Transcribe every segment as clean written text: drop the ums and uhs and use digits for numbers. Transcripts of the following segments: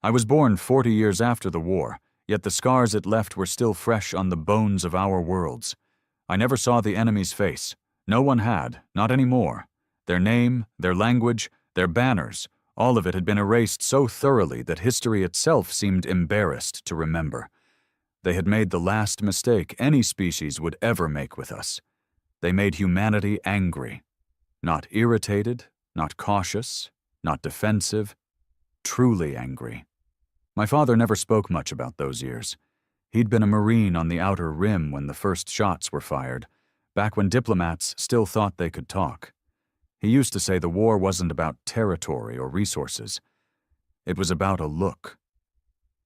I was born 40 years after the war, yet the scars it left were still fresh on the bones of our worlds. I never saw the enemy's face. No one had, not anymore. Their name, their language, their banners, all of it had been erased so thoroughly that history itself seemed embarrassed to remember. They had made the last mistake any species would ever make with us. They made humanity angry. Not irritated, not cautious, not defensive, truly angry. My father never spoke much about those years. He'd been a Marine on the outer rim when the first shots were fired, back when diplomats still thought they could talk. He used to say the war wasn't about territory or resources. It was about a look.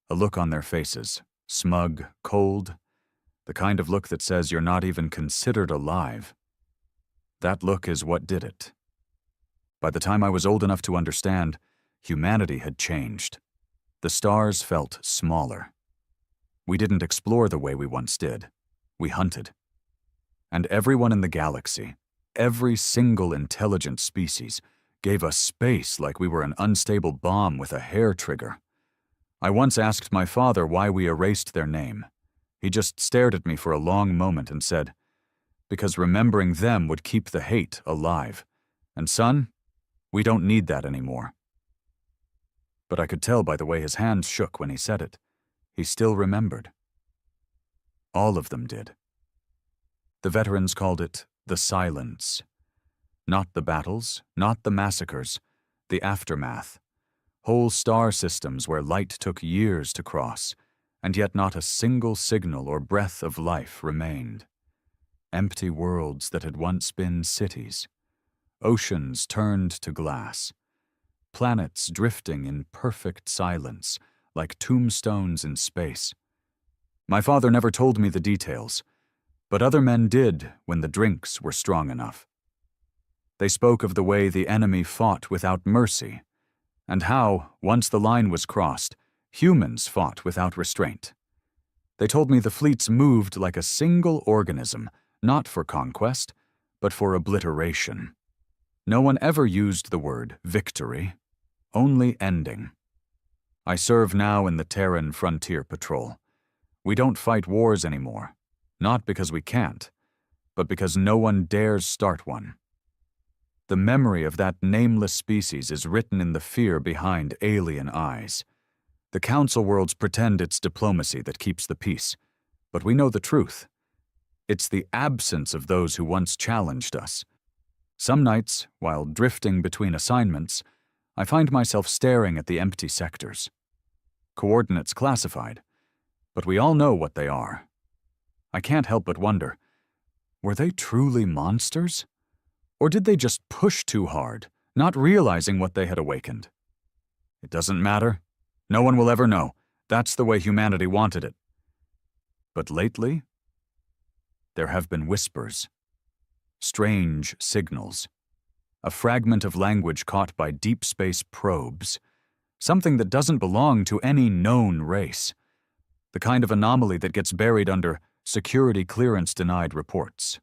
A look on their faces, smug, cold, the kind of look that says you're not even considered alive. That look is what did it. By the time I was old enough to understand, humanity had changed. The stars felt smaller. We didn't explore the way we once did. We hunted. And everyone in the galaxy, every single intelligent species, gave us space like we were an unstable bomb with a hair trigger. I once asked my father why we erased their name. He just stared at me for a long moment and said, "Because remembering them would keep the hate alive. And son, we don't need that anymore." But I could tell by the way his hands shook when he said it. He still remembered. All of them did. The veterans called it the silence. Not the battles, not the massacres, the aftermath. Whole star systems where light took years to cross, and yet not a single signal or breath of life remained. Empty worlds that had once been cities. Oceans turned to glass. Planets drifting in perfect silence, like tombstones in space. My father never told me the details, but other men did when the drinks were strong enough. They spoke of the way the enemy fought without mercy, and how, once the line was crossed, humans fought without restraint. They told me the fleets moved like a single organism, not for conquest, but for obliteration. No one ever used the word victory, only ending. I serve now in the Terran Frontier Patrol. We don't fight wars anymore, not because we can't, but because no one dares start one. The memory of that nameless species is written in the fear behind alien eyes. The Council worlds pretend it's diplomacy that keeps the peace, but we know the truth. It's the absence of those who once challenged us. Some nights, while drifting between assignments, I find myself staring at the empty sectors. Coordinates classified, but we all know what they are. I can't help but wonder, were they truly monsters? Or did they just push too hard, not realizing what they had awakened? It doesn't matter. No one will ever know. That's the way humanity wanted it. But lately, there have been whispers. Strange signals. A fragment of language caught by deep space probes. Something that doesn't belong to any known race. The kind of anomaly that gets buried under security clearance denied reports.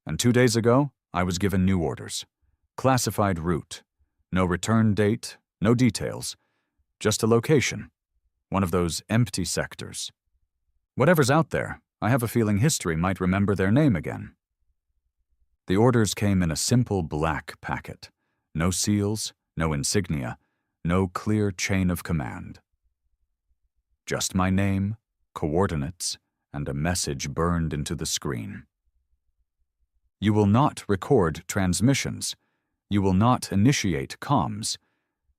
And 2 days ago, I was given new orders. Classified route. No return date, no details. Just a location. One of those empty sectors. Whatever's out there, I have a feeling history might remember their name again. The orders came in a simple black packet. No seals, no insignia, no clear chain of command. Just my name, coordinates, and a message burned into the screen. You will not record transmissions. You will not initiate comms.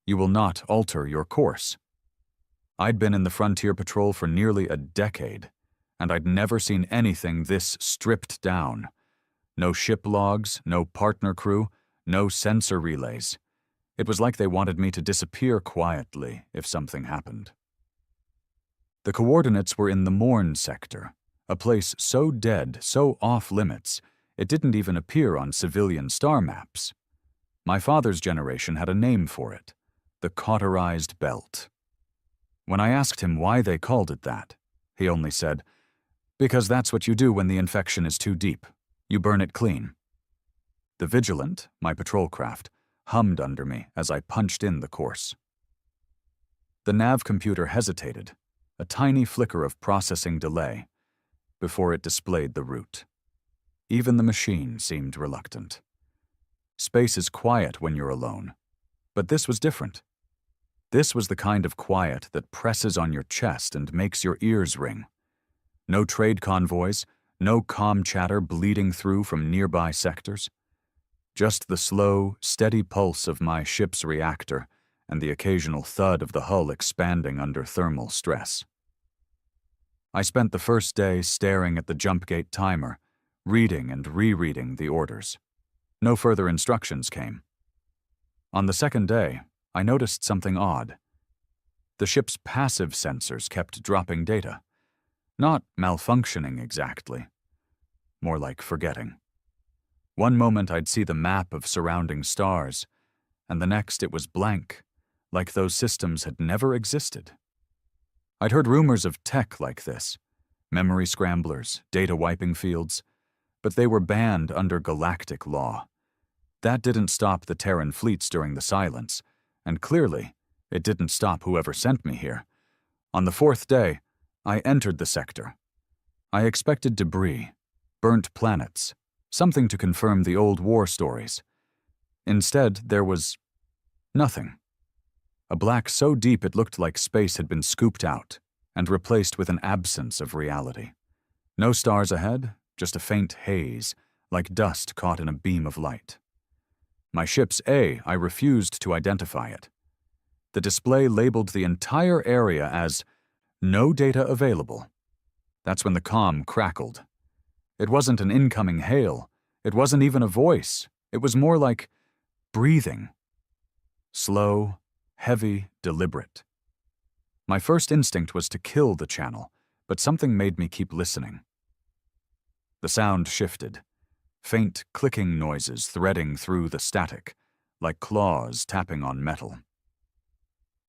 You will not alter your course. I'd been in the Frontier Patrol for nearly a decade, and I'd never seen anything this stripped down. No ship logs, no partner crew, no sensor relays. It was like they wanted me to disappear quietly if something happened. The coordinates were in the Morn sector, a place so dead, so off-limits, it didn't even appear on civilian star maps. My father's generation had a name for it, the Cauterized Belt. When I asked him why they called it that, he only said, "Because that's what you do when the infection is too deep. You burn it clean." The Vigilant, my patrol craft, hummed under me as I punched in the course. The nav computer hesitated, a tiny flicker of processing delay, before it displayed the route. Even the machine seemed reluctant. Space is quiet when you're alone, but this was different. This was the kind of quiet that presses on your chest and makes your ears ring. No trade convoys, no comm chatter bleeding through from nearby sectors. Just the slow, steady pulse of my ship's reactor and the occasional thud of the hull expanding under thermal stress. I spent the first day staring at the jump gate timer, reading and rereading the orders. No further instructions came. On the second day, I noticed something odd. The ship's passive sensors kept dropping data. Not malfunctioning exactly. More like forgetting. One moment I'd see the map of surrounding stars, and the next it was blank, like those systems had never existed. I'd heard rumors of tech like this, memory scramblers, data wiping fields, but they were banned under Galactic law. That didn't stop the Terran fleets during the silence, and clearly, it didn't stop whoever sent me here. On the fourth day, I entered the sector. I expected debris, burnt planets, something to confirm the old war stories. Instead, there was nothing. A black so deep it looked like space had been scooped out and replaced with an absence of reality. No stars ahead, just a faint haze, like dust caught in a beam of light. My ship's A, I refused to identify it. The display labeled the entire area as "No data available." That's when the comm crackled. It wasn't an incoming hail. It wasn't even a voice. It was more like breathing. Slow, heavy, deliberate. My first instinct was to kill the channel, but something made me keep listening. The sound shifted. Faint clicking noises threading through the static, like claws tapping on metal.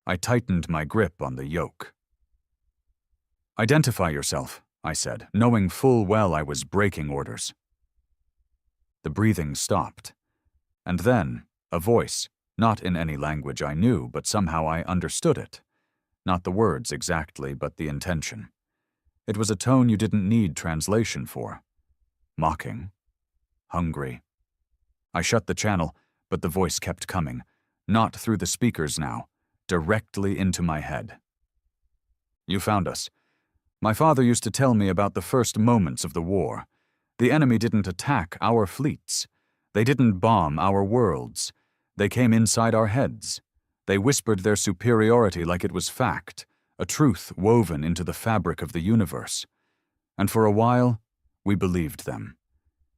I tightened my grip on the yoke. "Identify yourself," I said, knowing full well I was breaking orders. The breathing stopped. And then, a voice, not in any language I knew, but somehow I understood it. Not the words exactly, but the intention. It was a tone you didn't need translation for. Mocking. Hungry. I shut the channel, but the voice kept coming, not through the speakers now, directly into my head. "You found us. My father used to tell me about the first moments of the war. The enemy didn't attack our fleets. They didn't bomb our worlds. They came inside our heads. They whispered their superiority like it was fact, a truth woven into the fabric of the universe. And for a while, we believed them.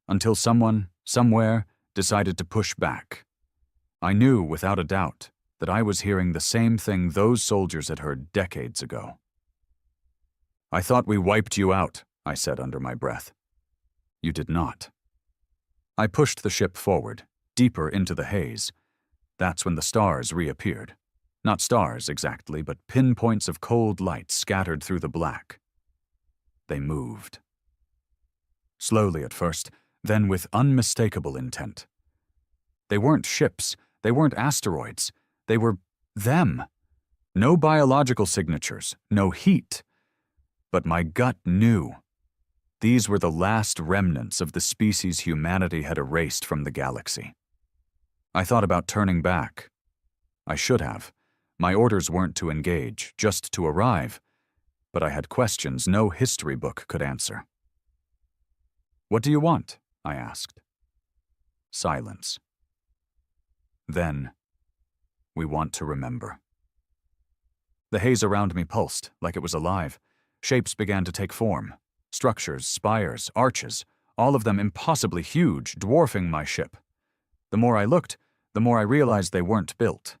Until someone, somewhere, decided to push back. I knew, without a doubt, that I was hearing the same thing those soldiers had heard decades ago. "I thought we wiped you out," I said under my breath. "You did not." I pushed the ship forward, deeper into the haze. That's when the stars reappeared. Not stars, exactly, but pinpoints of cold light scattered through the black. They moved. Slowly at first, then with unmistakable intent. They weren't ships, they weren't asteroids, they were them. No biological signatures, no heat. But my gut knew. These were the last remnants of the species humanity had erased from the galaxy. I thought about turning back. I should have. My orders weren't to engage, just to arrive. But I had questions no history book could answer. "What do you want?" I asked. Silence. Then, "We want to remember." The haze around me pulsed, like it was alive. Shapes began to take form. Structures, spires, arches, all of them impossibly huge, dwarfing my ship. The more I looked, the more I realized they weren't built.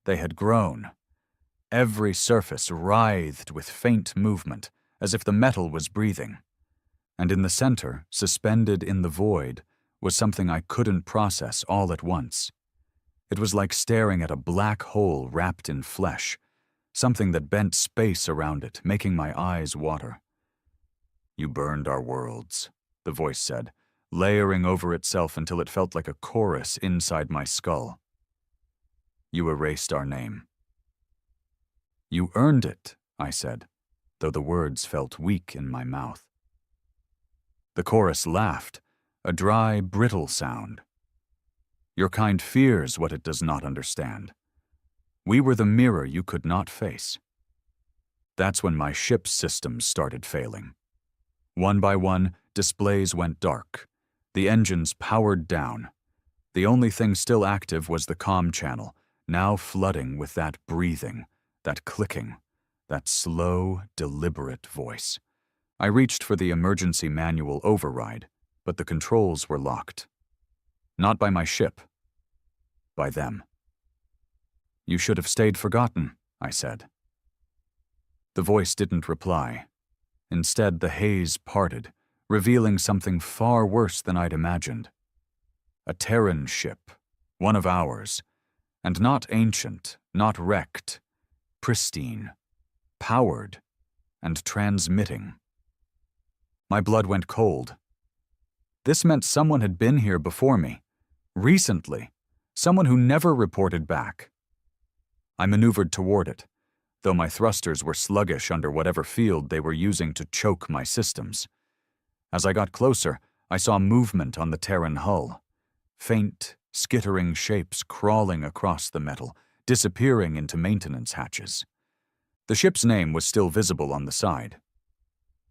They had grown. Every surface writhed with faint movement, as if the metal was breathing. And in the center, suspended in the void, was something I couldn't process all at once. It was like staring at a black hole wrapped in flesh, something that bent space around it, making my eyes water. "You burned our worlds," the voice said, layering over itself until it felt like a chorus inside my skull. "You erased our name." You earned it, I said, though the words felt weak in my mouth. The chorus laughed, a dry, brittle sound. Your kind fears what it does not understand. We were the mirror you could not face. That's when my ship's systems started failing. One by one, displays went dark. The engines powered down. The only thing still active was the comm channel, now flooding with that breathing, that clicking, that slow, deliberate voice. I reached for the emergency manual override, but the controls were locked. Not by my ship. By them. You should have stayed forgotten, I said. The voice didn't reply. Instead, the haze parted, revealing something far worse than I'd imagined. A Terran ship, one of ours, and not ancient, not wrecked, pristine, powered, and transmitting. My blood went cold. This meant someone had been here before me, recently, someone who never reported back. I maneuvered toward it, though my thrusters were sluggish under whatever field they were using to choke my systems. As I got closer, I saw movement on the Terran hull. Faint, skittering shapes crawling across the metal, disappearing into maintenance hatches. The ship's name was still visible on the side.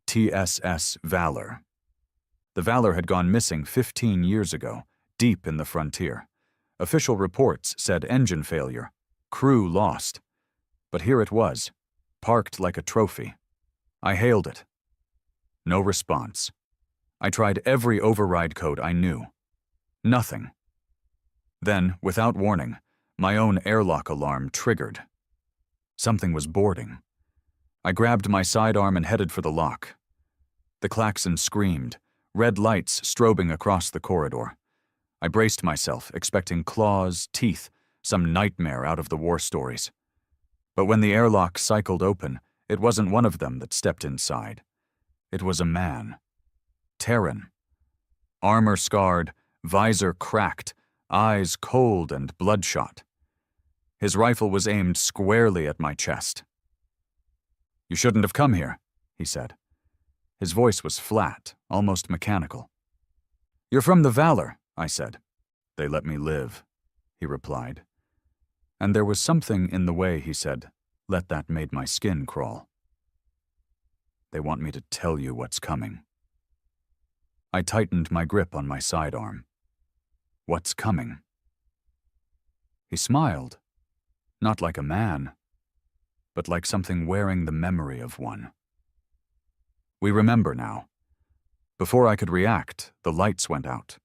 TSS Valor. The Valor had gone missing 15 years ago, deep in the frontier. Official reports said engine failure, crew lost. But here it was, parked like a trophy. I hailed it. No response. I tried every override code I knew. Nothing. Then, without warning, my own airlock alarm triggered. Something was boarding. I grabbed my sidearm and headed for the lock. The klaxon screamed, red lights strobing across the corridor. I braced myself, expecting claws, teeth, some nightmare out of the war stories. But when the airlock cycled open, it wasn't one of them that stepped inside. It was a man. Terran. Armor scarred, visor cracked, eyes cold and bloodshot. His rifle was aimed squarely at my chest. You shouldn't have come here, he said. His voice was flat, almost mechanical. You're from the Valor, I said. They let me live, he replied. And there was something in the way he said, "Let" that made my skin crawl. They want me to tell you what's coming. I tightened my grip on my sidearm. What's coming? He smiled, not like a man, but like something wearing the memory of one. We remember now. Before I could react, the lights went out.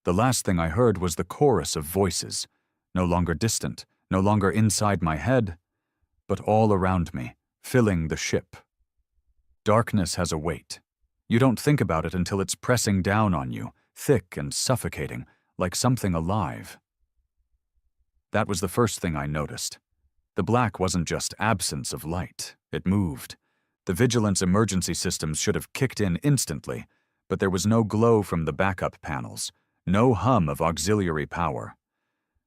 The last thing I heard was the chorus of voices, no longer distant, no longer inside my head, but all around me, filling the ship. Darkness has a weight. You don't think about it until it's pressing down on you, thick and suffocating, like something alive. That was the first thing I noticed. The black wasn't just absence of light, it moved. The vigilance emergency systems should have kicked in instantly, but there was no glow from the backup panels, no hum of auxiliary power.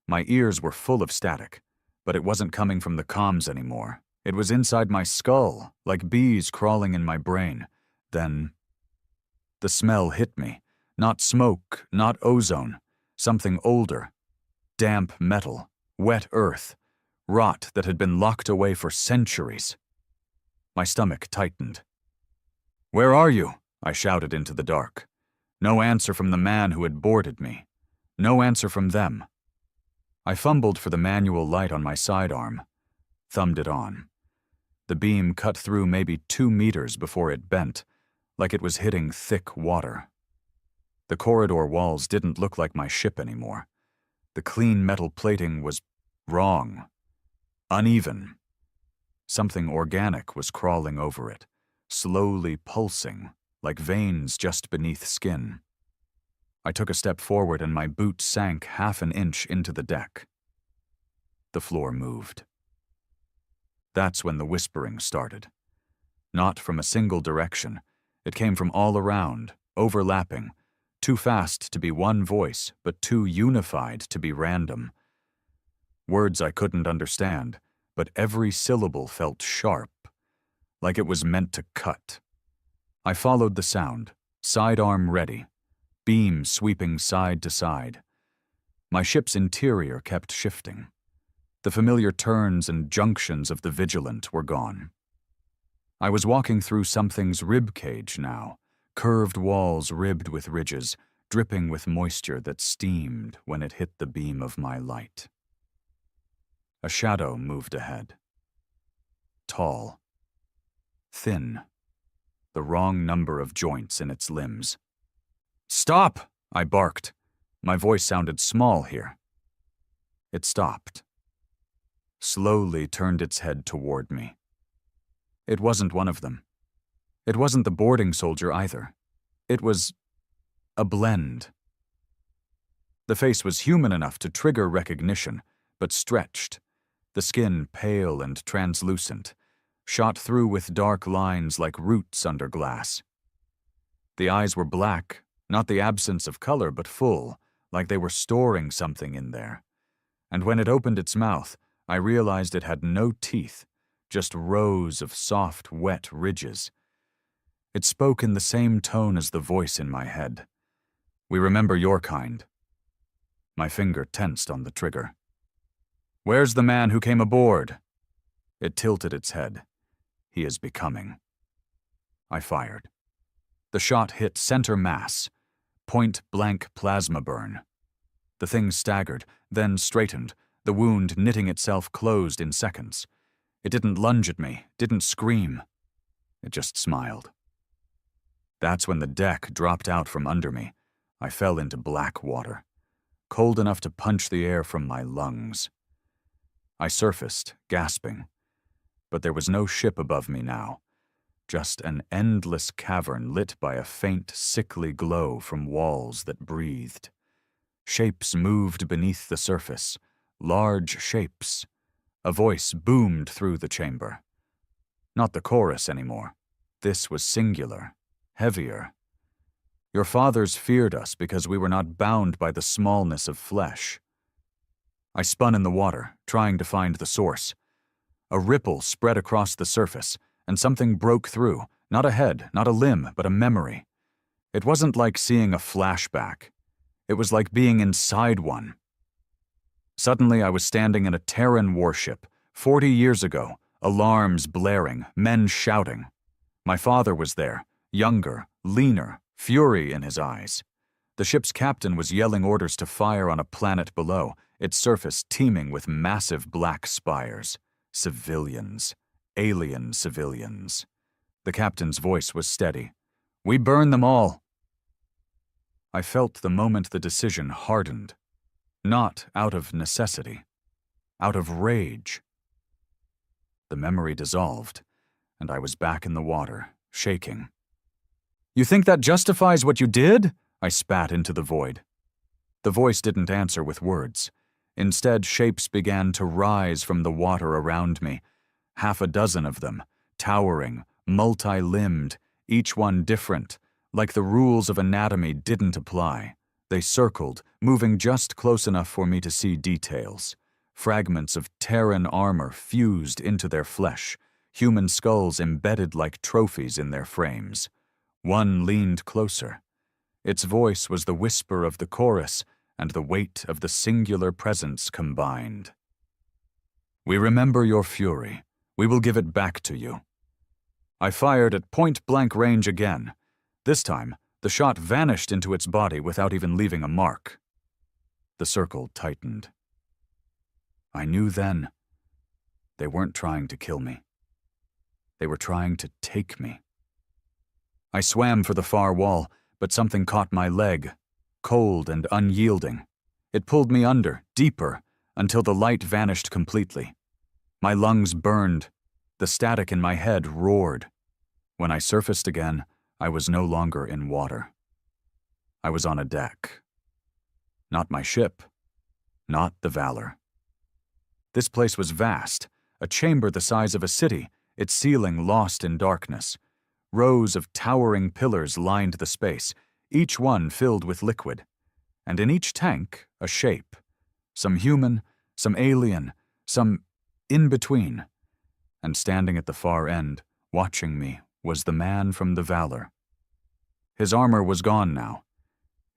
My ears were full of static, but it wasn't coming from the comms anymore. It was inside my skull, like bees crawling in my brain. Then the smell hit me. Not smoke, not ozone, something older. Damp metal, wet earth, rot that had been locked away for centuries. My stomach tightened. Where are you? I shouted into the dark. No answer from the man who had boarded me. No answer from them. I fumbled for the manual light on my sidearm, thumbed it on. The beam cut through maybe 2 meters before it bent, like it was hitting thick water. The corridor walls didn't look like my ship anymore. The clean metal plating was wrong, uneven. Something organic was crawling over it, slowly pulsing, like veins just beneath skin. I took a step forward and my boot sank half an inch into the deck. The floor moved. That's when the whispering started. Not from a single direction. It came from all around, overlapping, too fast to be one voice, but too unified to be random. Words I couldn't understand, but every syllable felt sharp, like it was meant to cut. I followed the sound, sidearm ready, beam sweeping side to side. My ship's interior kept shifting. The familiar turns and junctions of the Vigilant were gone. I was walking through something's rib cage now, curved walls ribbed with ridges, dripping with moisture that steamed when it hit the beam of my light. A shadow moved ahead. Tall. Thin. The wrong number of joints in its limbs. "Stop!" I barked. My voice sounded small here. It stopped. Slowly turned its head toward me. It wasn't one of them. It wasn't the boarding soldier either. It was a blend. The face was human enough to trigger recognition, but stretched, the skin pale and translucent, shot through with dark lines like roots under glass. The eyes were black, not the absence of color, but full, like they were storing something in there. And when it opened its mouth, I realized it had no teeth, just rows of soft, wet ridges. It spoke in the same tone as the voice in my head. "We remember your kind." My finger tensed on the trigger. "Where's the man who came aboard?" It tilted its head. "He is becoming." I fired. The shot hit center mass, point-blank plasma burn. The thing staggered, then straightened, the wound knitting itself closed in seconds. It didn't lunge at me, didn't scream. It just smiled. That's when the deck dropped out from under me. I fell into black water, cold enough to punch the air from my lungs. I surfaced, gasping. But there was no ship above me now, just an endless cavern lit by a faint, sickly glow from walls that breathed. Shapes moved beneath the surface, large shapes. A voice boomed through the chamber. Not the chorus anymore. This was singular, heavier. "Your fathers feared us because we were not bound by the smallness of flesh." I spun in the water, trying to find the source. A ripple spread across the surface, and something broke through, not a head, not a limb, but a memory. It wasn't like seeing a flashback. It was like being inside one. Suddenly I was standing in a Terran warship, 40 years ago, alarms blaring, men shouting. My father was there, younger, leaner, fury in his eyes. The ship's captain was yelling orders to fire on a planet below, its surface teeming with massive black spires. Civilians. Alien civilians. The captain's voice was steady. "We burn them all." I felt the moment the decision hardened. Not out of necessity. Out of rage. The memory dissolved, and I was back in the water, shaking. "You think that justifies what you did?" I spat into the void. The voice didn't answer with words. Instead, shapes began to rise from the water around me. 6 of them, towering, multi-limbed, each one different, like the rules of anatomy didn't apply. They circled, moving just close enough for me to see details. Fragments of Terran armor fused into their flesh, human skulls embedded like trophies in their frames. One leaned closer. Its voice was the whisper of the chorus and the weight of the singular presence combined. "We remember your fury. We will give it back to you." I fired at point-blank range again. This time, the shot vanished into its body without even leaving a mark. The circle tightened. I knew then. They weren't trying to kill me. They were trying to take me. I swam for the far wall, but something caught my leg, cold and unyielding. It pulled me under, deeper, until the light vanished completely. My lungs burned. The static in my head roared. When I surfaced again, I was no longer in water. I was on a deck. Not my ship. Not the Valor. This place was vast, a chamber the size of a city, its ceiling lost in darkness. Rows of towering pillars lined the space, each one filled with liquid. And in each tank, a shape. Some human, some alien, some in between. And standing at the far end, watching me, was the man from the Valor. His armor was gone now.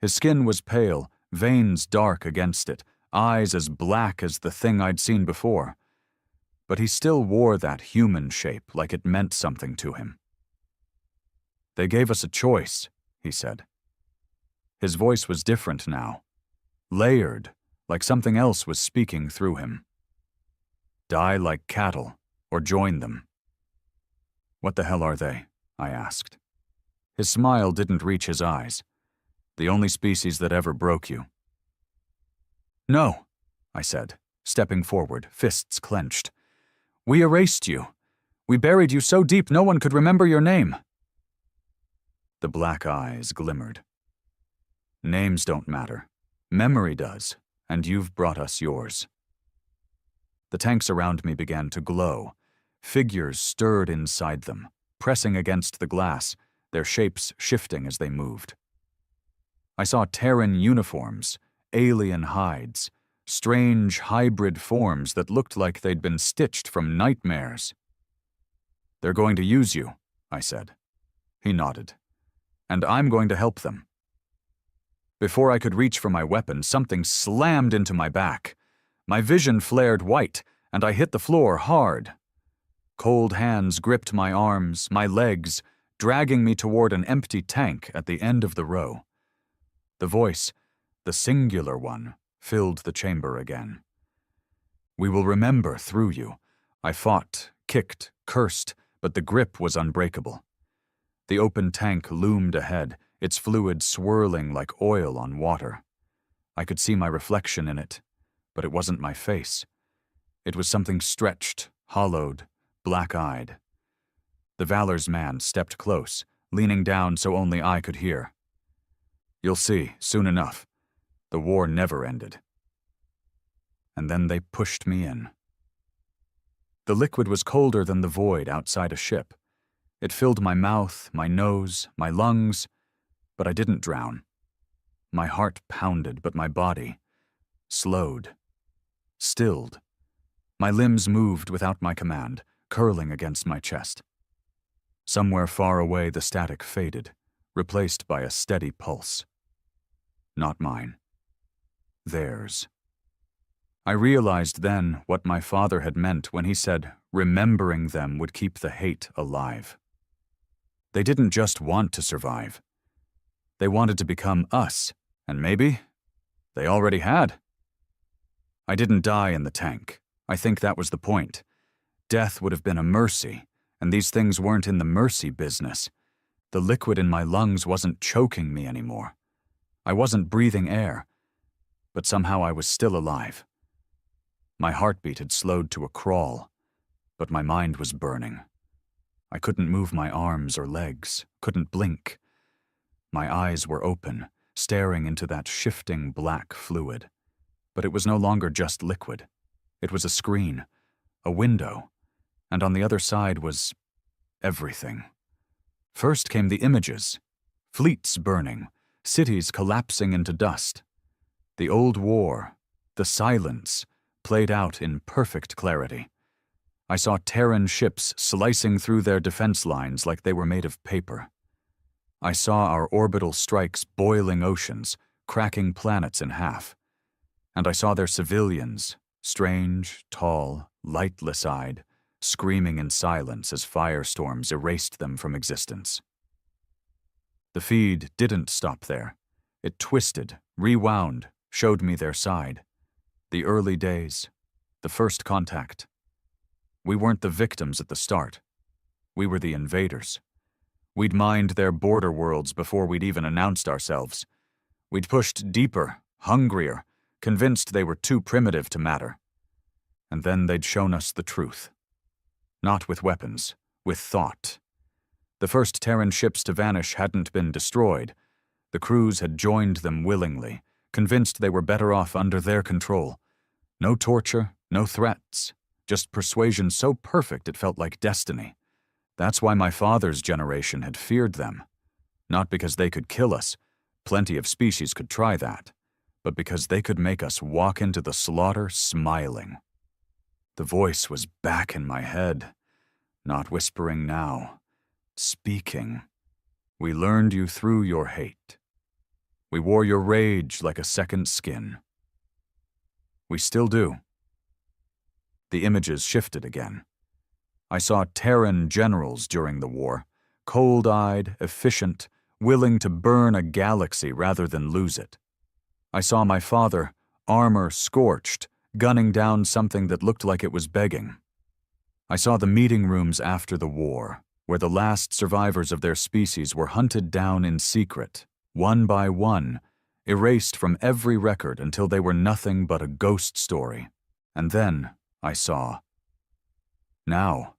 His skin was pale, veins dark against it, eyes as black as the thing I'd seen before. But he still wore that human shape like it meant something to him. "They gave us a choice," he said. His voice was different now, layered, like something else was speaking through him. "Die like cattle, or join them." "What the hell are they?" I asked. His smile didn't reach his eyes. "The only species that ever broke you." "No," I said, stepping forward, fists clenched. "We erased you. We buried you so deep no one could remember your name." The black eyes glimmered. "Names don't matter. Memory does, and you've brought us yours." The tanks around me began to glow. Figures stirred inside them, pressing against the glass, their shapes shifting as they moved. I saw Terran uniforms, alien hides, strange hybrid forms that looked like they'd been stitched from nightmares. "They're going to use you," I said. He nodded. "And I'm going to help them." Before I could reach for my weapon, something slammed into my back. My vision flared white, and I hit the floor hard. Cold hands gripped my arms, my legs, dragging me toward an empty tank at the end of the row. The voice, the singular one, filled the chamber again. "We will remember through you." I fought, kicked, cursed, but the grip was unbreakable. The open tank loomed ahead, its fluid swirling like oil on water. I could see my reflection in it, but it wasn't my face. It was something stretched, hollowed, black-eyed. The Valor's man stepped close, leaning down so only I could hear. "You'll see, soon enough. The war never ended." And then they pushed me in. The liquid was colder than the void outside a ship. It filled my mouth, my nose, my lungs, but I didn't drown. My heart pounded, but my body slowed, stilled. My limbs moved without my command, curling against my chest. Somewhere far away the static faded, replaced by a steady pulse. Not mine. Theirs. I realized then what my father had meant when he said remembering them would keep the hate alive. They didn't just want to survive. They wanted to become us, and maybe they already had. I didn't die in the tank. I think that was the point. Death would have been a mercy, and these things weren't in the mercy business. The liquid in my lungs wasn't choking me anymore. I wasn't breathing air, but somehow I was still alive. My heartbeat had slowed to a crawl, but my mind was burning. I couldn't move my arms or legs, couldn't blink. My eyes were open, staring into that shifting black fluid. But it was no longer just liquid. It was a screen, a window, and on the other side was everything. First came the images, fleets burning, cities collapsing into dust. The old war, the silence, played out in perfect clarity. I saw Terran ships slicing through their defense lines like they were made of paper. I saw our orbital strikes boiling oceans, cracking planets in half. And I saw their civilians, strange, tall, lightless-eyed, screaming in silence as firestorms erased them from existence. The feed didn't stop there. It twisted, rewound, showed me their side. The early days, the first contact. We weren't the victims at the start. We were the invaders. We'd mined their border worlds before we'd even announced ourselves. We'd pushed deeper, hungrier, convinced they were too primitive to matter. And then they'd shown us the truth. Not with weapons, with thought. The first Terran ships to vanish hadn't been destroyed. The crews had joined them willingly, convinced they were better off under their control. No torture, no threats, just persuasion so perfect it felt like destiny. That's why my father's generation had feared them. Not because they could kill us, plenty of species could try that, but because they could make us walk into the slaughter smiling. The voice was back in my head, not whispering now, speaking. We learned you through your hate. We wore your rage like a second skin. We still do. The images shifted again. I saw Terran generals during the war, cold-eyed, efficient, willing to burn a galaxy rather than lose it. I saw my father, armor scorched, gunning down something that looked like it was begging. I saw the meeting rooms after the war, where the last survivors of their species were hunted down in secret, one by one, erased from every record until they were nothing but a ghost story. And then I saw. Now.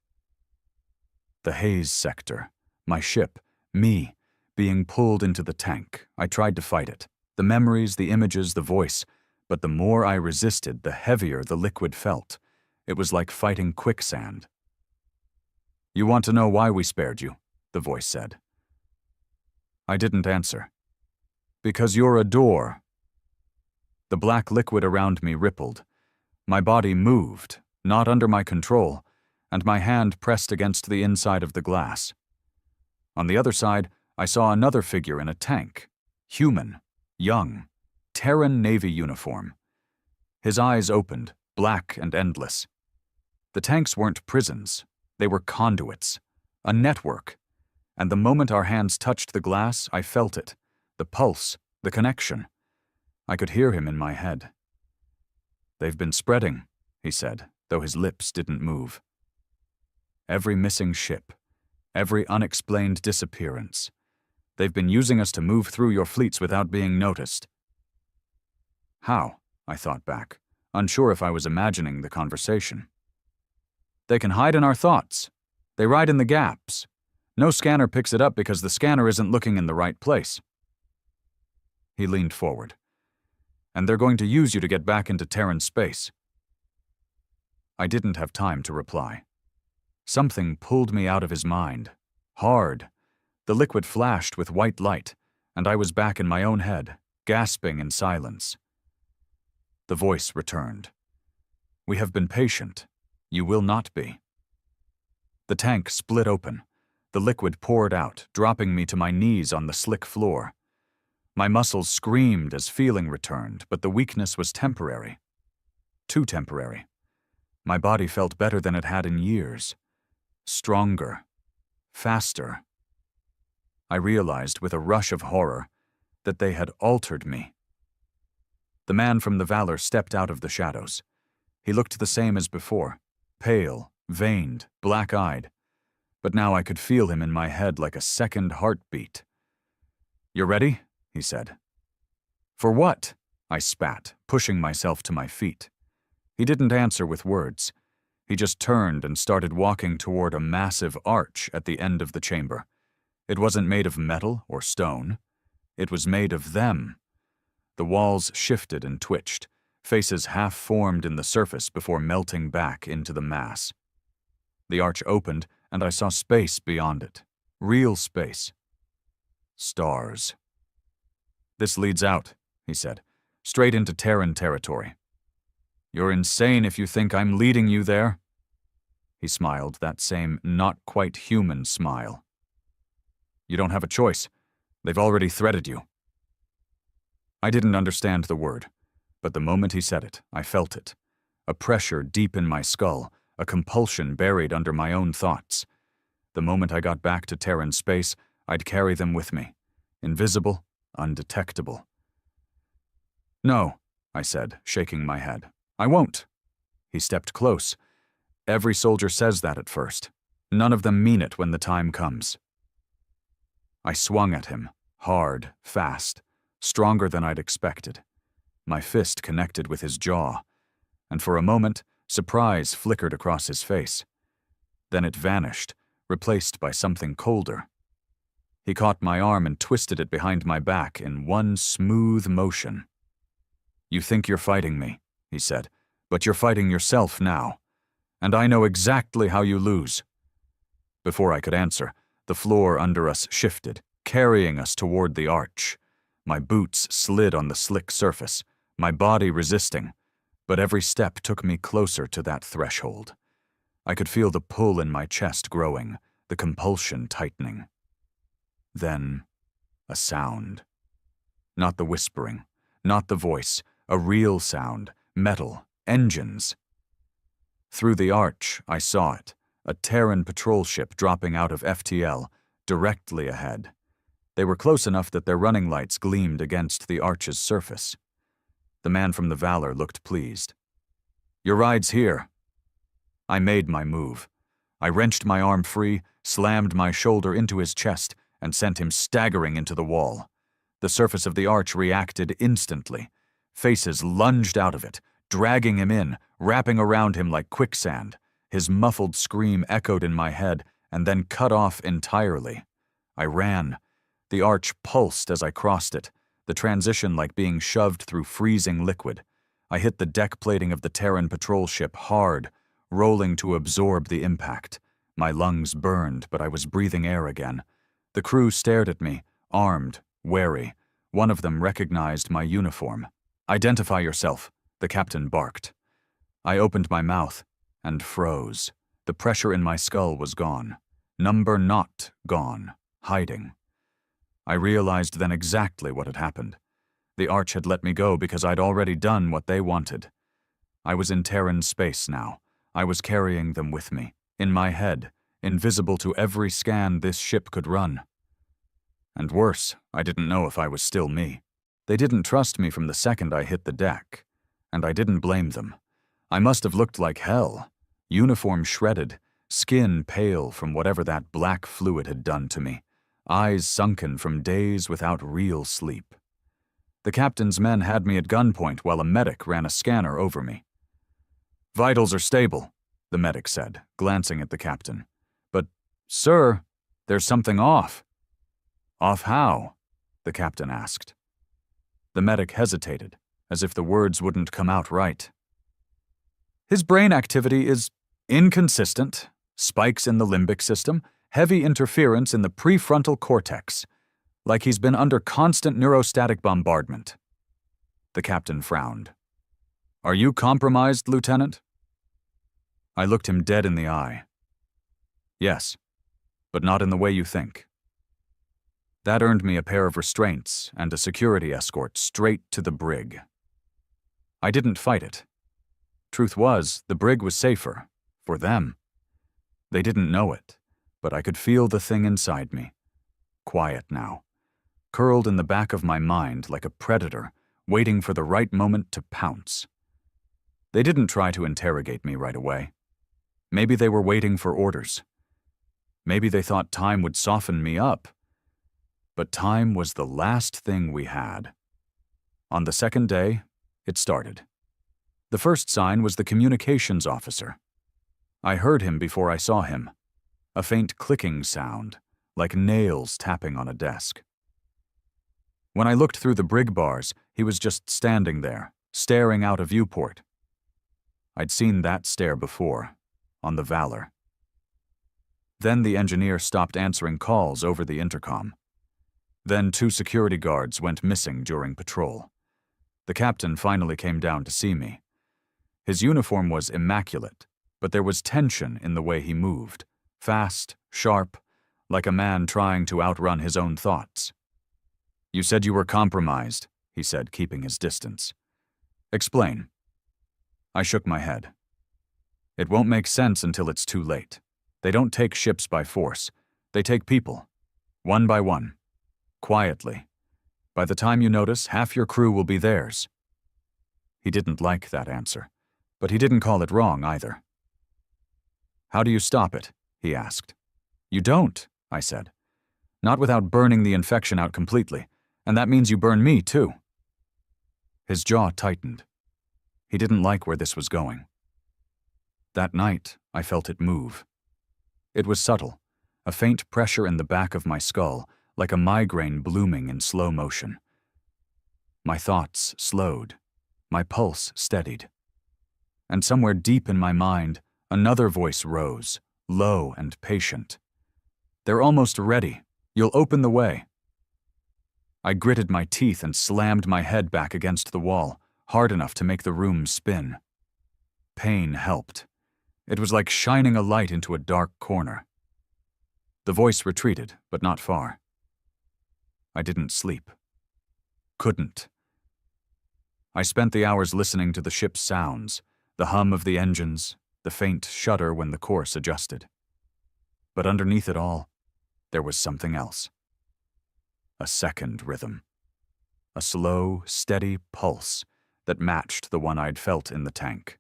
The haze sector, my ship, me, being pulled into the tank. I tried to fight it. The memories, the images, the voice. But the more I resisted, the heavier the liquid felt. It was like fighting quicksand. You want to know why we spared you? The voice said. I didn't answer. Because you're a door. The black liquid around me rippled. My body moved, not under my control, and my hand pressed against the inside of the glass. On the other side, I saw another figure in a tank. Human, young, Terran Navy uniform. His eyes opened, black and endless. The tanks weren't prisons. They were conduits, a network. And the moment our hands touched the glass, I felt it, the pulse, the connection. I could hear him in my head. They've been spreading, he said, though his lips didn't move. Every missing ship, every unexplained disappearance. They've been using us to move through your fleets without being noticed. How? I thought back, unsure if I was imagining the conversation. They can hide in our thoughts. They ride in the gaps. No scanner picks it up because the scanner isn't looking in the right place. He leaned forward. And they're going to use you to get back into Terran space. I didn't have time to reply. Something pulled me out of his mind. Hard. The liquid flashed with white light, and I was back in my own head, gasping in silence. The voice returned. We have been patient. You will not be. The tank split open. The liquid poured out, dropping me to my knees on the slick floor. My muscles screamed as feeling returned, but the weakness was temporary. Too temporary. My body felt better than it had in years. Stronger. Faster. I realized with a rush of horror that they had altered me. The man from the Valor stepped out of the shadows. He looked the same as before, pale, veined, black-eyed. But now I could feel him in my head like a second heartbeat. You ready? He said. For what? I spat, pushing myself to my feet. He didn't answer with words. He just turned and started walking toward a massive arch at the end of the chamber. It wasn't made of metal or stone. It was made of them. The walls shifted and twitched, faces half formed in the surface before melting back into the mass. The arch opened, and I saw space beyond it. Real space. Stars. This leads out, he said, straight into Terran territory. You're insane if you think I'm leading you there. He smiled, that same not-quite-human smile. You don't have a choice. They've already threaded you. I didn't understand the word, but the moment he said it, I felt it. A pressure deep in my skull, a compulsion buried under my own thoughts. The moment I got back to Terran space, I'd carry them with me. Invisible, undetectable. No, I said, shaking my head. I won't. He stepped close. Every soldier says that at first. None of them mean it when the time comes. I swung at him, hard, fast, stronger than I'd expected. My fist connected with his jaw, and for a moment, surprise flickered across his face. Then it vanished, replaced by something colder. He caught my arm and twisted it behind my back in one smooth motion. You think you're fighting me, he said, but you're fighting yourself now. And I know exactly how you lose. Before I could answer, the floor under us shifted, carrying us toward the arch. My boots slid on the slick surface, my body resisting, But every step took me closer to that threshold. I could feel the pull in my chest growing, the compulsion tightening. Then, a sound. Not the whispering, not the voice, a real sound, metal, engines. Through the arch, I saw it, a Terran patrol ship dropping out of FTL, directly ahead. They were close enough that their running lights gleamed against the arch's surface. The man from the Valor looked pleased. "Your ride's here." I made my move. I wrenched my arm free, slammed my shoulder into his chest, and sent him staggering into the wall. The surface of the arch reacted instantly. Faces lunged out of it, dragging him in, wrapping around him like quicksand. His muffled scream echoed in my head and then cut off entirely. I ran. The arch pulsed as I crossed it, the transition like being shoved through freezing liquid. I hit the deck plating of the Terran patrol ship hard, rolling to absorb the impact. My lungs burned, but I was breathing air again. The crew stared at me, armed, wary. One of them recognized my uniform. "Identify yourself," the captain barked. I opened my mouth and froze. The pressure in my skull was gone. Number not gone, hiding. I realized then exactly what had happened. The arch had let me go because I'd already done what they wanted. I was in Terran space now. I was carrying them with me, in my head, invisible to every scan this ship could run. And worse, I didn't know if I was still me. They didn't trust me from the second I hit the deck, and I didn't blame them. I must have looked like hell, uniform shredded, skin pale from whatever that black fluid had done to me, eyes sunken from days without real sleep. The captain's men had me at gunpoint while a medic ran a scanner over me. "Vitals are stable," the medic said, glancing at the captain. "But, sir, there's something off." "Off how?" the captain asked. The medic hesitated, as if the words wouldn't come out right. "His brain activity is inconsistent, spikes in the limbic system, heavy interference in the prefrontal cortex, like he's been under constant neurostatic bombardment." The captain frowned. "Are you compromised, Lieutenant?" I looked him dead in the eye. "Yes, but not in the way you think." That earned me a pair of restraints and a security escort straight to the brig. I didn't fight it. Truth was, the brig was safer. For them. They didn't know it, but I could feel the thing inside me. Quiet now. Curled in the back of my mind like a predator, waiting for the right moment to pounce. They didn't try to interrogate me right away. Maybe they were waiting for orders. Maybe they thought time would soften me up. But time was the last thing we had. On the second day, it started. The first sign was the communications officer. I heard him before I saw him. A faint clicking sound, like nails tapping on a desk. When I looked through the brig bars, he was just standing there, staring out a viewport. I'd seen that stare before, on the Valor. Then the engineer stopped answering calls over the intercom. Then 2 security guards went missing during patrol. The captain finally came down to see me. His uniform was immaculate, but there was tension in the way he moved, fast, sharp, like a man trying to outrun his own thoughts. "You said you were compromised," he said, keeping his distance. "Explain." I shook my head. "It won't make sense until it's too late. They don't take ships by force. They take people, one by one. Quietly. By the time you notice, half your crew will be theirs." He didn't like that answer, but he didn't call it wrong either. "How do you stop it?" he asked. "You don't," I said. "Not without burning the infection out completely, and that means you burn me too." His jaw tightened. He didn't like where this was going. That night, I felt it move. It was subtle, a faint pressure in the back of my skull, like a migraine blooming in slow motion. My thoughts slowed, my pulse steadied. And somewhere deep in my mind, another voice rose, low and patient. "They're almost ready. You'll open the way." I gritted my teeth and slammed my head back against the wall, hard enough to make the room spin. Pain helped. It was like shining a light into a dark corner. The voice retreated, but not far. I didn't sleep. Couldn't. I spent the hours listening to the ship's sounds, the hum of the engines, the faint shudder when the course adjusted. But underneath it all, there was something else. A second rhythm. A slow, steady pulse that matched the one I'd felt in the tank.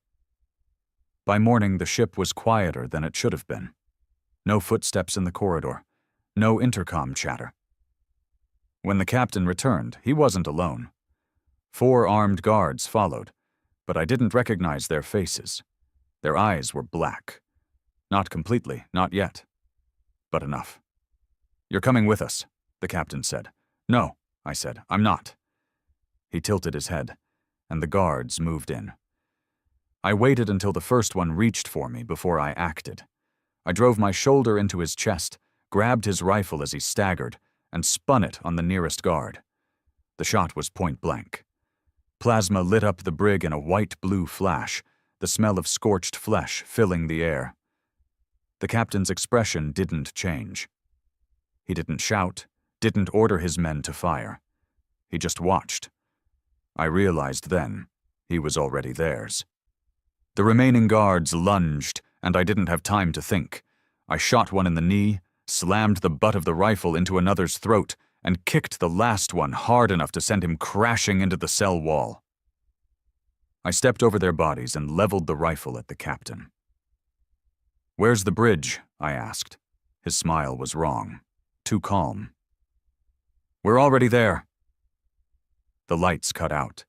By morning, the ship was quieter than it should have been. No footsteps in the corridor. No intercom chatter. When the captain returned, he wasn't alone. 4 armed guards followed, but I didn't recognize their faces. Their eyes were black. Not completely, not yet. But enough. "You're coming with us," the captain said. "No," I said, "I'm not." He tilted his head, and the guards moved in. I waited until the first one reached for me before I acted. I drove my shoulder into his chest, grabbed his rifle as he staggered, and spun it on the nearest guard. The shot was point blank. Plasma lit up the brig in a white-blue flash, the smell of scorched flesh filling the air. The captain's expression didn't change. He didn't shout, didn't order his men to fire. He just watched. I realized then he was already theirs. The remaining guards lunged, and I didn't have time to think. I shot one in the knee, slammed the butt of the rifle into another's throat, and kicked the last one hard enough to send him crashing into the cell wall. I stepped over their bodies and leveled the rifle at the captain. "Where's the bridge?" I asked. His smile was wrong, too calm. "We're already there." The lights cut out.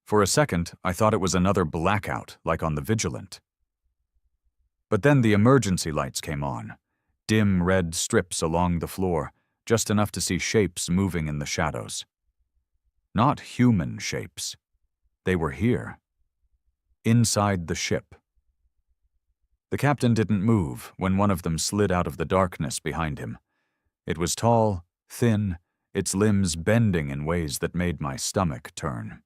For a second, I thought it was another blackout, like on the Vigilant. But then the emergency lights came on, dim red strips along the floor, just enough to see shapes moving in the shadows. Not human shapes. They were here. Inside the ship. The captain didn't move when one of them slid out of the darkness behind him. It was tall, thin, its limbs bending in ways that made my stomach turn.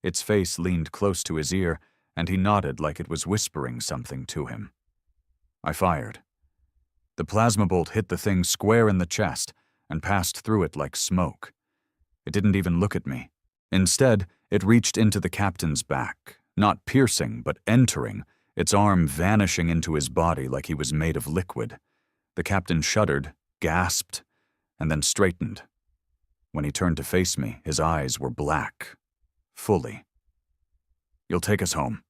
Its face leaned close to his ear, and he nodded like it was whispering something to him. I fired. The plasma bolt hit the thing square in the chest and passed through it like smoke. It didn't even look at me. Instead, it reached into the captain's back, not piercing, but entering, its arm vanishing into his body like he was made of liquid. The captain shuddered, gasped, and then straightened. When he turned to face me, his eyes were black. Fully. "You'll take us home,"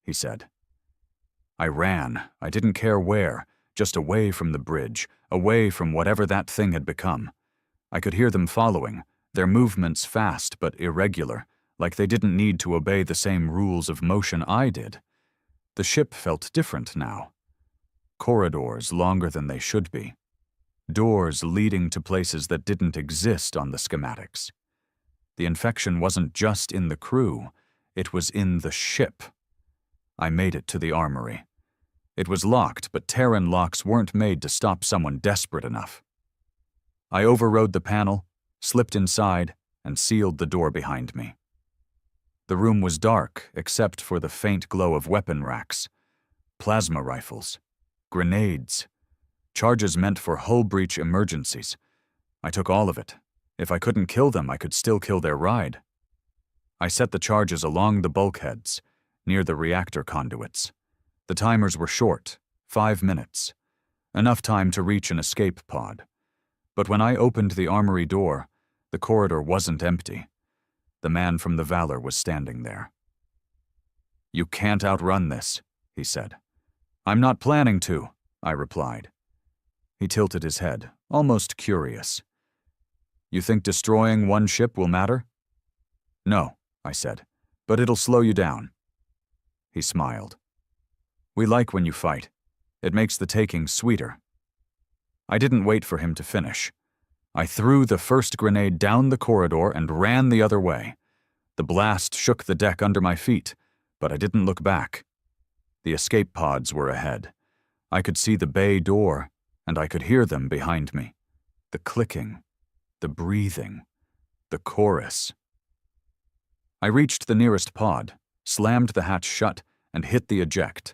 he said. I ran. I didn't care where, just away from the bridge, away from whatever that thing had become. I could hear them following, their movements fast but irregular, like they didn't need to obey the same rules of motion I did. The ship felt different now. Corridors longer than they should be. Doors leading to places that didn't exist on the schematics. The infection wasn't just in the crew, it was in the ship. I made it to the armory. It was locked, but Terran locks weren't made to stop someone desperate enough. I overrode the panel, slipped inside, and sealed the door behind me. The room was dark except for the faint glow of weapon racks. Plasma rifles. Grenades. Charges meant for hull breach emergencies. I took all of it. If I couldn't kill them, I could still kill their ride. I set the charges along the bulkheads, near the reactor conduits. The timers were short, 5 minutes. Enough time to reach an escape pod. But when I opened the armory door, the corridor wasn't empty. The man from the Valor was standing there. "You can't outrun this," he said. "I'm not planning to," I replied. He tilted his head, almost curious. "You think destroying one ship will matter?" "No," I said, "but it'll slow you down." He smiled. "We like when you fight. It makes the taking sweeter." I didn't wait for him to finish. I threw the first grenade down the corridor and ran the other way. The blast shook the deck under my feet, but I didn't look back. The escape pods were ahead. I could see the bay door, and I could hear them behind me. The clicking, the breathing, the chorus. I reached the nearest pod, slammed the hatch shut, and hit the eject.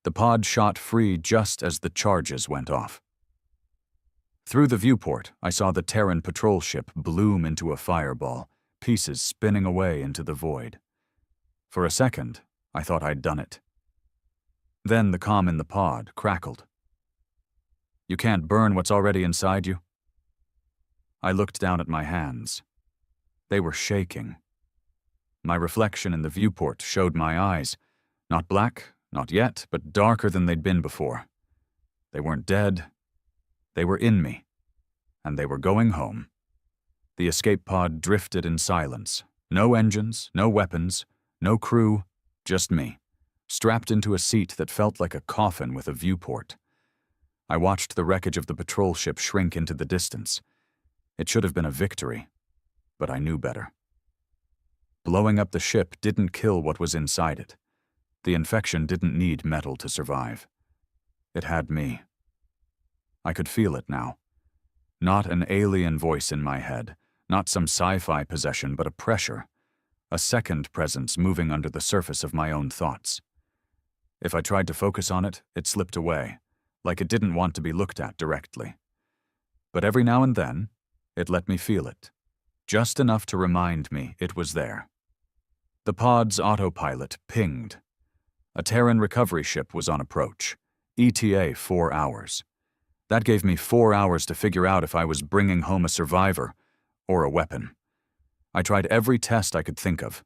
The pod shot free just as the charges went off. Through the viewport, I saw the Terran patrol ship bloom into a fireball, pieces spinning away into the void. For a second, I thought I'd done it. Then the comm in the pod crackled. "You can't burn what's already inside you?" I looked down at my hands. They were shaking. My reflection in the viewport showed my eyes, not black, not yet, but darker than they'd been before. They weren't dead. They were in me, and they were going home. The escape pod drifted in silence. No engines, no weapons, no crew, just me, strapped into a seat that felt like a coffin with a viewport. I watched the wreckage of the patrol ship shrink into the distance. It should have been a victory, but I knew better. Blowing up the ship didn't kill what was inside it. The infection didn't need metal to survive. It had me. I could feel it now. Not an alien voice in my head, not some sci-fi possession, but a pressure. A second presence moving under the surface of my own thoughts. If I tried to focus on it, it slipped away, like it didn't want to be looked at directly. But every now and then, it let me feel it, just enough to remind me it was there. The pod's autopilot pinged. A Terran recovery ship was on approach. ETA 4 hours. That gave me 4 hours to figure out if I was bringing home a survivor or a weapon. I tried every test I could think of.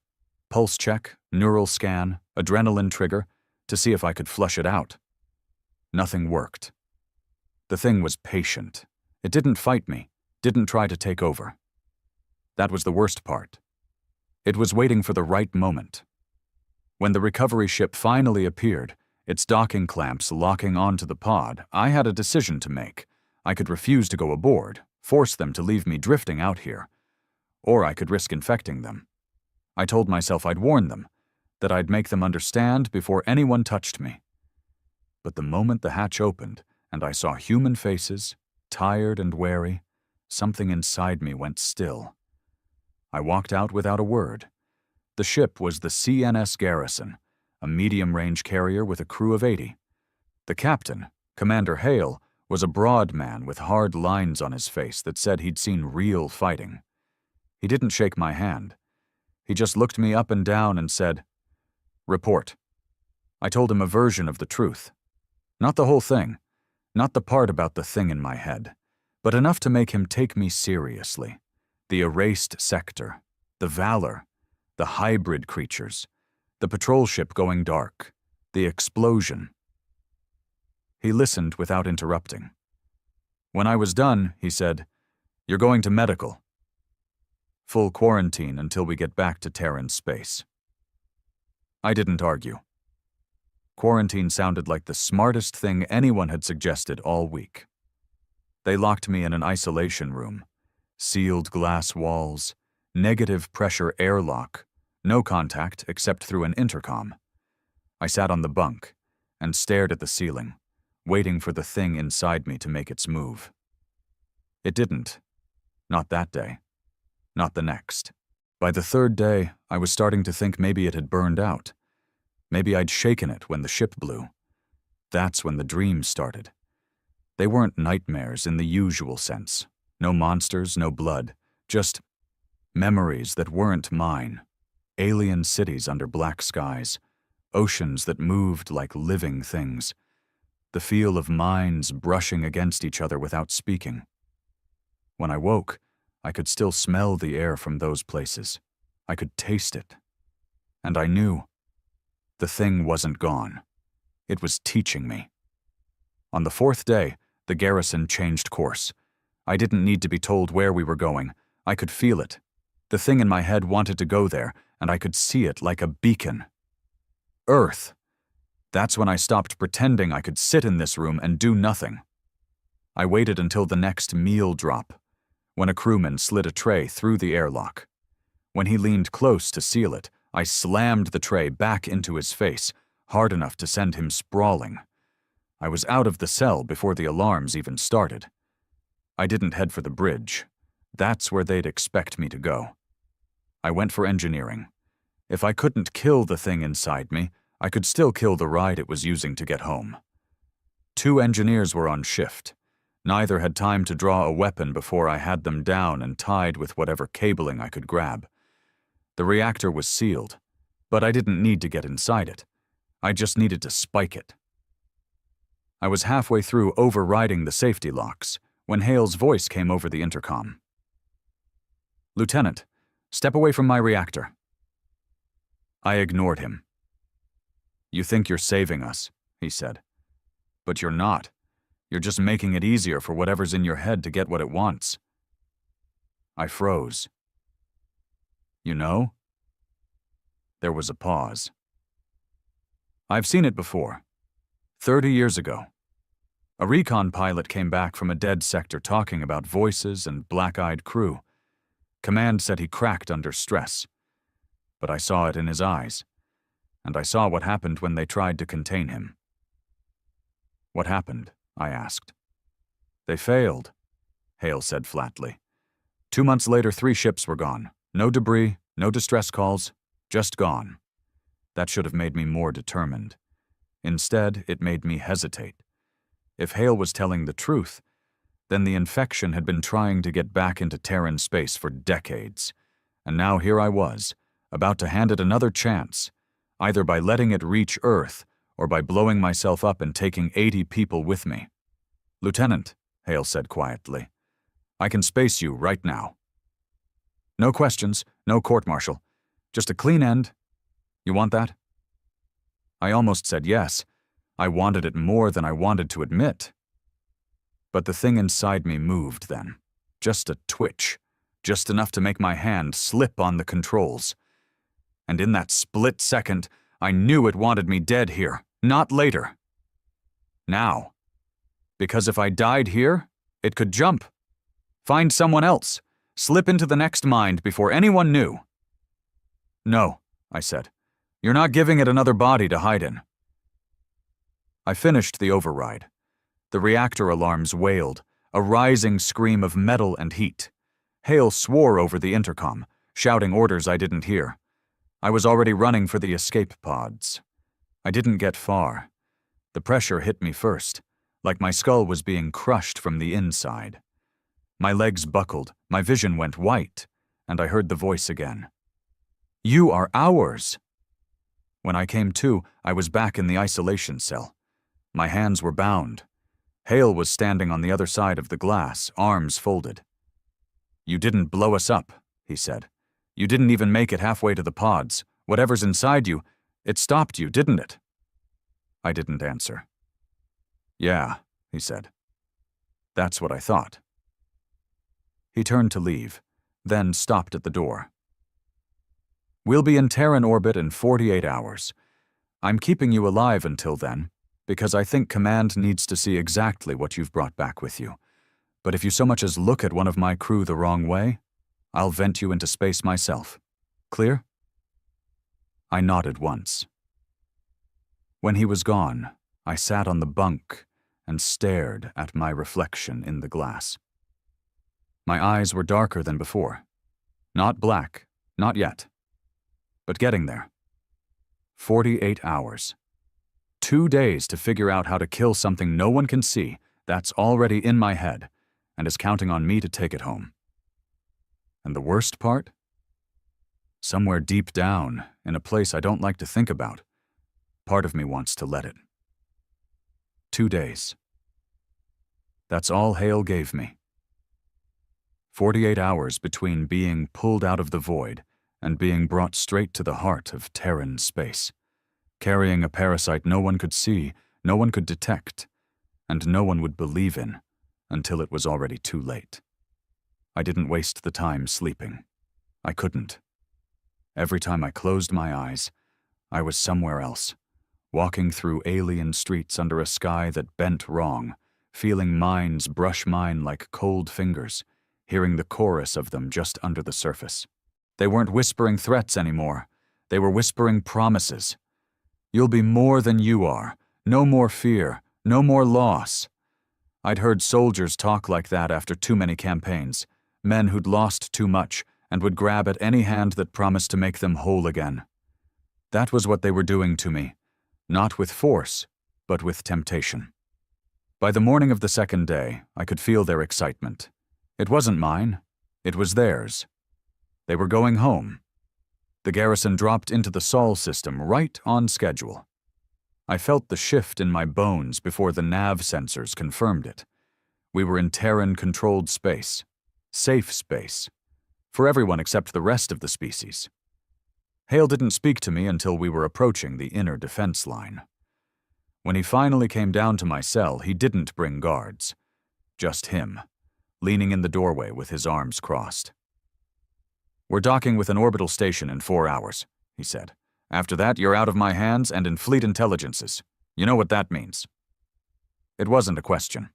Pulse check, neural scan, adrenaline trigger, to see if I could flush it out. Nothing worked. The thing was patient. It didn't fight me, didn't try to take over. That was the worst part. It was waiting for the right moment. When the recovery ship finally appeared, its docking clamps locking onto the pod, I had a decision to make. I could refuse to go aboard, force them to leave me drifting out here, or I could risk infecting them. I told myself I'd warn them, that I'd make them understand before anyone touched me. But the moment the hatch opened and I saw human faces, tired and wary, something inside me went still. I walked out without a word. The ship was the CNS Garrison, a medium-range carrier with a crew of 80. The captain, Commander Hale, was a broad man with hard lines on his face that said he'd seen real fighting. He didn't shake my hand. He just looked me up and down and said, "Report." I told him a version of the truth. Not the whole thing, not the part about the thing in my head, but enough to make him take me seriously. The erased sector, the valor, the hybrid creatures, the patrol ship going dark, the explosion. He listened without interrupting. When I was done, he said, "You're going to medical. Full quarantine until we get back to Terran space." I didn't argue. Quarantine sounded like the smartest thing anyone had suggested all week. They locked me in an isolation room, sealed glass walls, negative pressure airlock, no contact except through an intercom. I sat on the bunk and stared at the ceiling, waiting for the thing inside me to make its move. It didn't. Not that day. Not the next. By the third day, I was starting to think maybe it had burned out. Maybe I'd shaken it when the ship blew. That's when the dreams started. They weren't nightmares in the usual sense. No monsters, no blood. Just memories that weren't mine. Alien cities under black skies. Oceans that moved like living things. The feel of minds brushing against each other without speaking. When I woke, I could still smell the air from those places. I could taste it. And I knew. The thing wasn't gone. It was teaching me. On the fourth day, the garrison changed course. I didn't need to be told where we were going. I could feel it. The thing in my head wanted to go there, and I could see it like a beacon. Earth. That's when I stopped pretending I could sit in this room and do nothing. I waited until the next meal drop, when a crewman slid a tray through the airlock. When he leaned close to seal it, I slammed the tray back into his face, hard enough to send him sprawling. I was out of the cell before the alarms even started. I didn't head for the bridge. That's where they'd expect me to go. I went for engineering. If I couldn't kill the thing inside me, I could still kill the ride it was using to get home. 2 engineers were on shift. Neither had time to draw a weapon before I had them down and tied with whatever cabling I could grab. The reactor was sealed, but I didn't need to get inside it. I just needed to spike it. I was halfway through overriding the safety locks when Hale's voice came over the intercom. "Lieutenant, step away from my reactor." I ignored him. "You think you're saving us," he said. "But you're not. You're just making it easier for whatever's in your head to get what it wants." I froze. "You know?" There was a pause. "I've seen it before. 30 years ago. A recon pilot came back from a dead sector talking about voices and black-eyed crew. Command said he cracked under stress. But I saw it in his eyes, and I saw what happened when they tried to contain him." "What happened?" I asked. "They failed," Hale said flatly. 2 months later, 3 ships were gone. No debris, no distress calls, just gone. That should have made me more determined. Instead, it made me hesitate. If Hale was telling the truth, then the infection had been trying to get back into Terran space for decades, and now here I was, about to hand it another chance, either by letting it reach Earth or by blowing myself up and taking 80 people with me. "Lieutenant," Hale said quietly, "I can space you right now. No questions, no court-martial, just a clean end. You want that?" I almost said yes. I wanted it more than I wanted to admit. But the thing inside me moved then. Just a twitch. Just enough to make my hand slip on the controls. And in that split second, I knew it wanted me dead here, not later. Now. Because if I died here, it could jump. Find someone else. Slip into the next mind before anyone knew. "No," I said. "You're not giving it another body to hide in." I finished the override. The reactor alarms wailed, a rising scream of metal and heat. Hale swore over the intercom, shouting orders I didn't hear. I was already running for the escape pods. I didn't get far. The pressure hit me first, like my skull was being crushed from the inside. My legs buckled, my vision went white, and I heard the voice again. "You are ours." When I came to, I was back in the isolation cell. My hands were bound. Hale was standing on the other side of the glass, arms folded. "You didn't blow us up," he said. "You didn't even make it halfway to the pods. Whatever's inside you, it stopped you, didn't it?" I didn't answer. "Yeah," he said. "That's what I thought." He turned to leave, then stopped at the door. "We'll be in Terran orbit in 48 hours. I'm keeping you alive until then, because I think Command needs to see exactly what you've brought back with you. But if you so much as look at one of my crew the wrong way, I'll vent you into space myself. Clear?" I nodded once. When he was gone, I sat on the bunk and stared at my reflection in the glass. My eyes were darker than before. Not black, not yet. But getting there. 48 hours. 2 days to figure out how to kill something no one can see that's already in my head and is counting on me to take it home. And the worst part? Somewhere deep down, in a place I don't like to think about, part of me wants to let it. 2 days. That's all Hale gave me. 48 hours between being pulled out of the void and being brought straight to the heart of Terran space, carrying a parasite no one could see, no one could detect, and no one would believe in until it was already too late. I didn't waste the time sleeping. I couldn't. Every time I closed my eyes, I was somewhere else, walking through alien streets under a sky that bent wrong, feeling minds brush mine like cold fingers, hearing the chorus of them just under the surface. They weren't whispering threats anymore. They were whispering promises. You'll be more than you are. No more fear. No more loss. I'd heard soldiers talk like that after too many campaigns, men who'd lost too much and would grab at any hand that promised to make them whole again. That was what they were doing to me, not with force, but with temptation. By the morning of the second day, I could feel their excitement. It wasn't mine, it was theirs. They were going home. The garrison dropped into the Sol system right on schedule. I felt the shift in my bones before the nav sensors confirmed it. We were in Terran-controlled space. Safe space. For everyone except the rest of the species. Hale didn't speak to me until we were approaching the inner defense line. When he finally came down to my cell, he didn't bring guards. Just him, leaning in the doorway with his arms crossed. "We're docking with an orbital station in 4 hours," he said. "After that, you're out of my hands and in Fleet Intelligence's. You know what that means." It wasn't a question.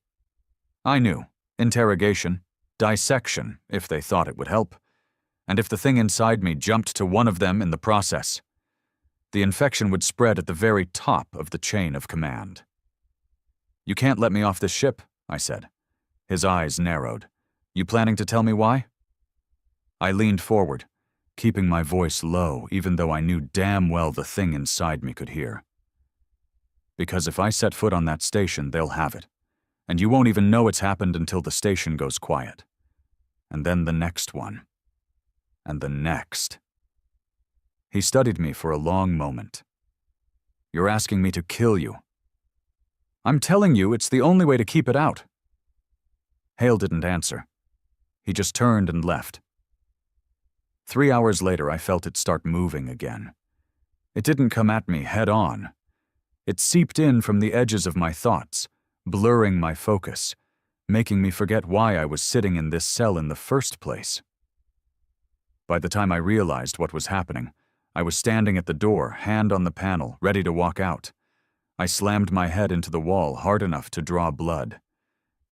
I knew. Interrogation. Dissection, if they thought it would help. And if the thing inside me jumped to one of them in the process, the infection would spread at the very top of the chain of command. "You can't let me off this ship," I said. His eyes narrowed. "You planning to tell me why?" I leaned forward, keeping my voice low even though I knew damn well the thing inside me could hear. "Because if I set foot on that station, they'll have it. And you won't even know it's happened until the station goes quiet. And then the next one. And the next." He studied me for a long moment. "You're asking me to kill you." "I'm telling you it's the only way to keep it out." Hale didn't answer. He just turned and left. 3 hours later, I felt it start moving again. It didn't come at me head on. It seeped in from the edges of my thoughts, blurring my focus, making me forget why I was sitting in this cell in the first place. By the time I realized what was happening, I was standing at the door, hand on the panel, ready to walk out. I slammed my head into the wall hard enough to draw blood.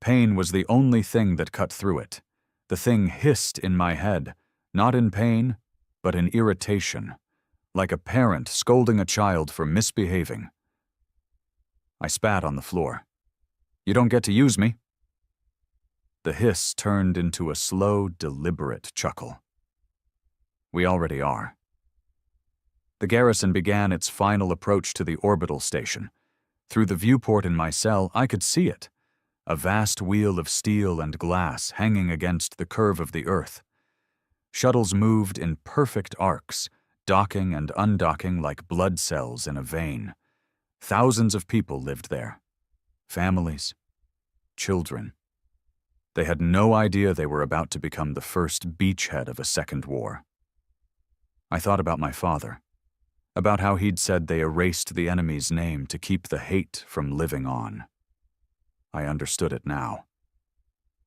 Pain was the only thing that cut through it. The thing hissed in my head, not in pain, but in irritation, like a parent scolding a child for misbehaving. I spat on the floor. "You don't get to use me." The hiss turned into a slow, deliberate chuckle. "We already are." The garrison began its final approach to the orbital station. Through the viewport in my cell, I could see it. A vast wheel of steel and glass hanging against the curve of the Earth. Shuttles moved in perfect arcs, docking and undocking like blood cells in a vein. Thousands of people lived there. Families. Children. They had no idea they were about to become the first beachhead of a second war. I thought about my father. About how he'd said they erased the enemy's name to keep the hate from living on. I understood it now.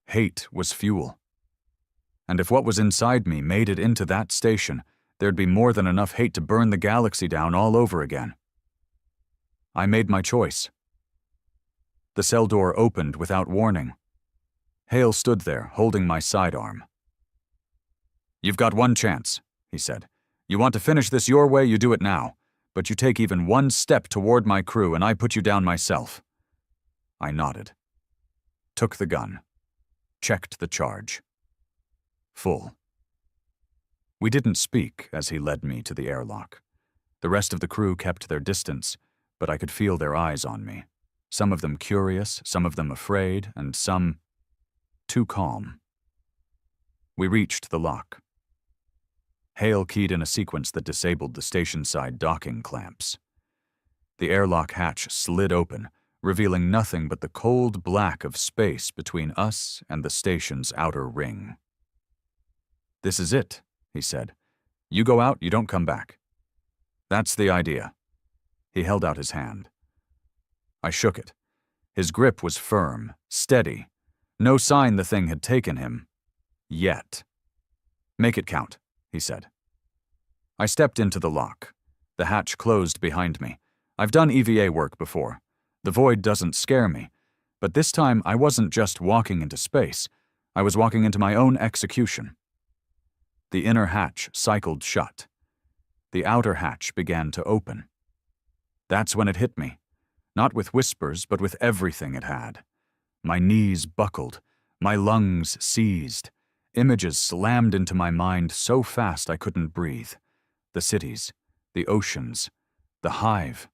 Hate was fuel. And if what was inside me made it into that station, there'd be more than enough hate to burn the galaxy down all over again. I made my choice. The cell door opened without warning. Hale stood there, holding my sidearm. "You've got one chance," he said. "You want to finish this your way, you do it now. But you take even one step toward my crew and I put you down myself." I nodded. Took the gun. Checked the charge. Full. We didn't speak as he led me to the airlock. The rest of the crew kept their distance, but I could feel their eyes on me. Some of them curious, some of them afraid, and some too calm. We reached the lock. Hale keyed in a sequence that disabled the station-side docking clamps. The airlock hatch slid open, revealing nothing but the cold black of space between us and the station's outer ring. "This is it," he said. "You go out, you don't come back." "That's the idea." He held out his hand. I shook it. His grip was firm, steady. No sign the thing had taken him. Yet. "Make it count," he said. I stepped into the lock. The hatch closed behind me. I've done EVA work before. The void doesn't scare me. But this time I wasn't just walking into space. I was walking into my own execution. The inner hatch cycled shut. The outer hatch began to open. That's when it hit me. Not with whispers, but with everything it had. My knees buckled. My lungs seized. Images slammed into my mind so fast I couldn't breathe. The cities, the oceans, the hive.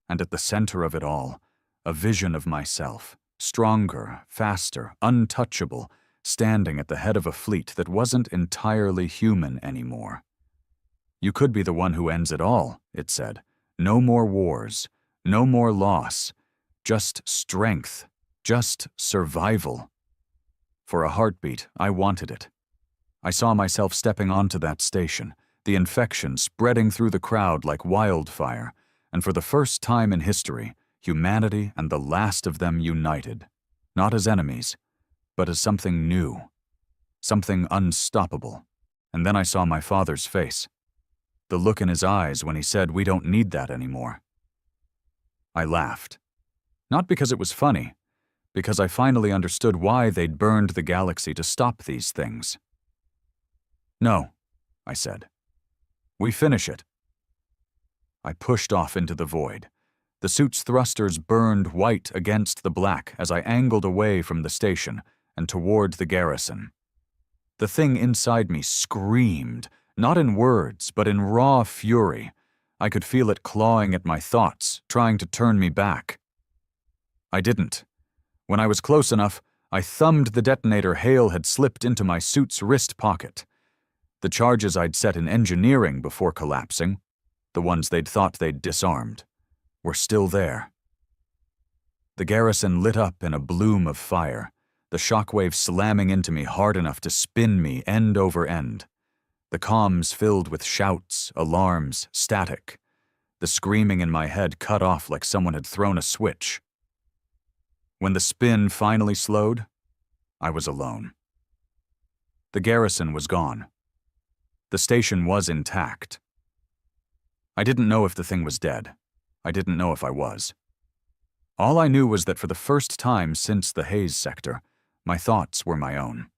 And at the center of it all, a vision of myself, stronger, faster, untouchable, standing at the head of a fleet that wasn't entirely human anymore. You could be the one who ends it all, it said. No more wars, no more loss, just strength, just survival. For a heartbeat, I wanted it. I saw myself stepping onto that station, the infection spreading through the crowd like wildfire, and for the first time in history, humanity and the last of them united, not as enemies, but as something new, something unstoppable. And then I saw my father's face, the look in his eyes when he said, "We don't need that anymore." I laughed. Not because it was funny, because I finally understood why they'd burned the galaxy to stop these things. "No," I said. "We finish it." I pushed off into the void. The suit's thrusters burned white against the black as I angled away from the station and toward the garrison. The thing inside me screamed, not in words, but in raw fury. I could feel it clawing at my thoughts, trying to turn me back. I didn't. When I was close enough, I thumbed the detonator Hale had slipped into my suit's wrist pocket. The charges I'd set in engineering before collapsing, the ones they'd thought they'd disarmed, were still there. The garrison lit up in a bloom of fire, the shockwave slamming into me hard enough to spin me end over end. The comms filled with shouts, alarms, static. The screaming in my head cut off like someone had thrown a switch. When the spin finally slowed, I was alone. The garrison was gone. The station was intact. I didn't know if the thing was dead. I didn't know if I was. All I knew was that for the first time since the Haze sector, my thoughts were my own.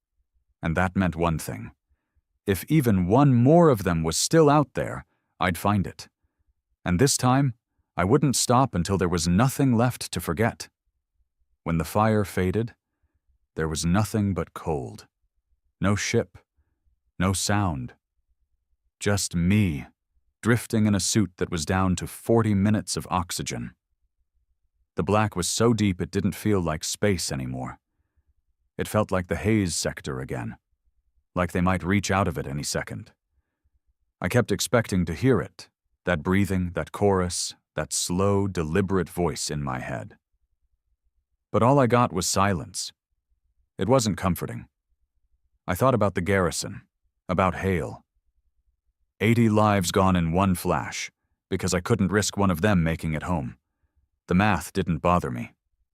And that meant one thing. If even one more of them was still out there, I'd find it. And this time, I wouldn't stop until there was nothing left to forget. When the fire faded, there was nothing but cold. No ship, no sound. Just me, drifting in a suit that was down to 40 minutes of oxygen. The black was so deep it didn't feel like space anymore. It felt like the Haze sector again, like they might reach out of it any second. I kept expecting to hear it, that breathing, that chorus, that slow, deliberate voice in my head. But all I got was silence. It wasn't comforting. I thought about the garrison, about Hale. 80 lives gone in one flash, because I couldn't risk one of them making it home. The math didn't bother me.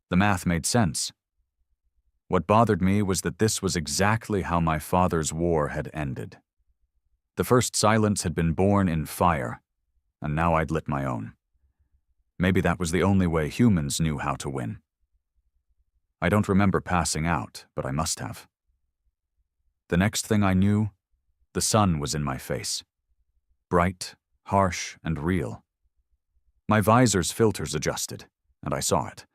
The math made sense. What bothered me was that this was exactly how my father's war had ended. The first silence had been born in fire, and now I'd lit my own. Maybe that was the only way humans knew how to win. I don't remember passing out, but I must have. The next thing I knew, the sun was in my face. Bright, harsh, and real. My visor's filters adjusted, and I saw it.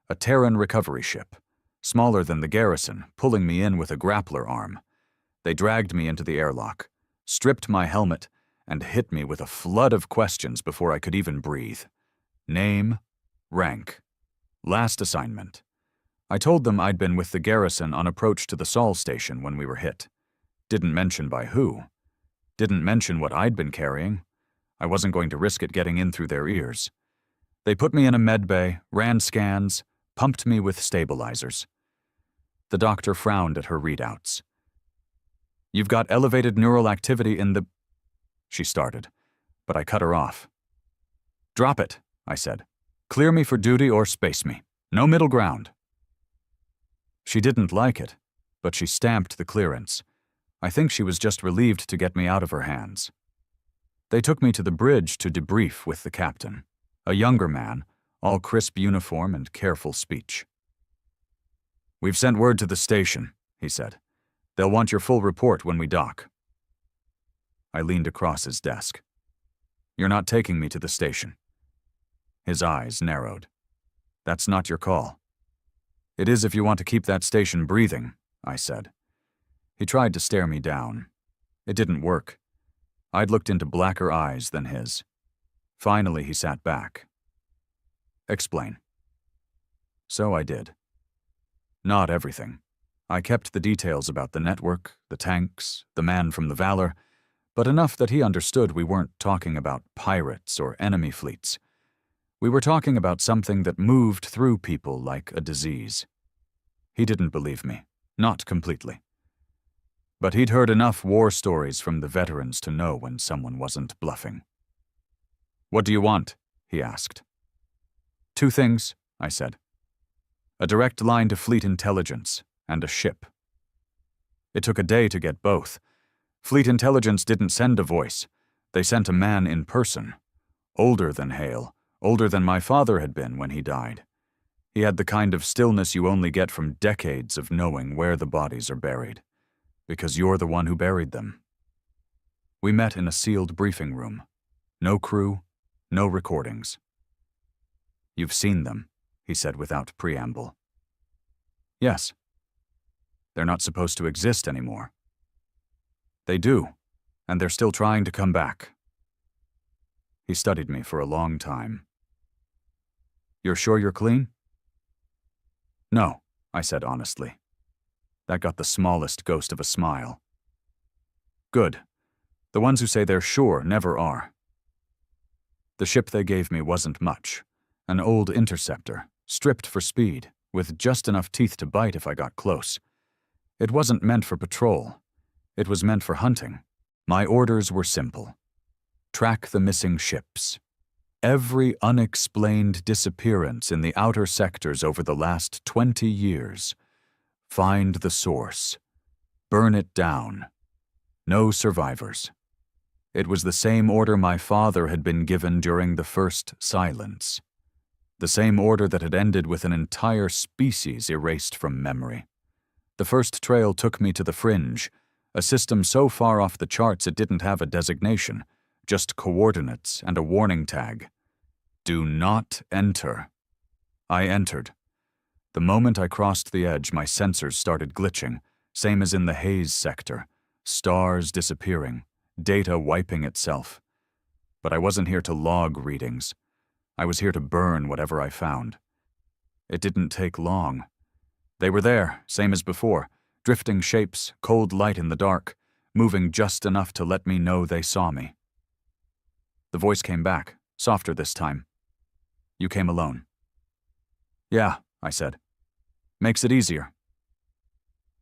A Terran recovery ship, smaller than the garrison, pulling me in with a grappler arm. They dragged me into the airlock, stripped my helmet, and hit me with a flood of questions before I could even breathe. Name, rank, last assignment. I told them I'd been with the garrison on approach to the Sol station when we were hit. Didn't mention by who. Didn't mention what I'd been carrying. I wasn't going to risk it getting in through their ears. They put me in a med bay, ran scans, pumped me with stabilizers. The doctor frowned at her readouts. "You've got elevated neural activity in the..." She started, but I cut her off. "Drop it," I said. "Clear me for duty or space me. No middle ground." She didn't like it, but she stamped the clearance. I think she was just relieved to get me out of her hands. They took me to the bridge to debrief with the captain, a younger man, all crisp uniform and careful speech. "We've sent word to the station," he said. "They'll want your full report when we dock." I leaned across his desk. "You're not taking me to the station." His eyes narrowed. "That's not your call." "It is if you want to keep that station breathing," I said. He tried to stare me down. It didn't work. I'd looked into blacker eyes than his. Finally, he sat back. Explain. So I did. Not everything. I kept the details about the network, the tanks, the man from the Valor, but enough that he understood we weren't talking about pirates or enemy fleets. We were talking about something that moved through people like a disease. He didn't believe me, not completely. But he'd heard enough war stories from the veterans to know when someone wasn't bluffing. "What do you want?" he asked. "Two things," I said. "A direct line to fleet intelligence and a ship." It took a day to get both. Fleet intelligence didn't send a voice. They sent a man in person. Older than Hale, older than my father had been when he died. He had the kind of stillness you only get from decades of knowing where the bodies are buried, because you're the one who buried them. We met in a sealed briefing room. No crew, no recordings. "You've seen them," he said without preamble. "Yes." "They're not supposed to exist anymore." "They do, and they're still trying to come back." He studied me for a long time. "You're sure you're clean?" "No," I said honestly. That got the smallest ghost of a smile. "Good. The ones who say they're sure never are." The ship they gave me wasn't much. An old interceptor, stripped for speed, with just enough teeth to bite if I got close. It wasn't meant for patrol. It was meant for hunting. My orders were simple. Track the missing ships. Every unexplained disappearance in the outer sectors over the last 20 years. Find the source. Burn it down. No survivors. It was the same order my father had been given during the first silence. The same order that had ended with an entire species erased from memory. The first trail took me to the Fringe, a system so far off the charts it didn't have a designation, just coordinates and a warning tag. "Do not enter." I entered. The moment I crossed the edge, my sensors started glitching, same as in the haze sector, stars disappearing, data wiping itself. But I wasn't here to log readings. I was here to burn whatever I found. It didn't take long. They were there, same as before, drifting shapes, cold light in the dark, moving just enough to let me know they saw me. The voice came back, softer this time. "You came alone." "Yeah," I said. "Makes it easier."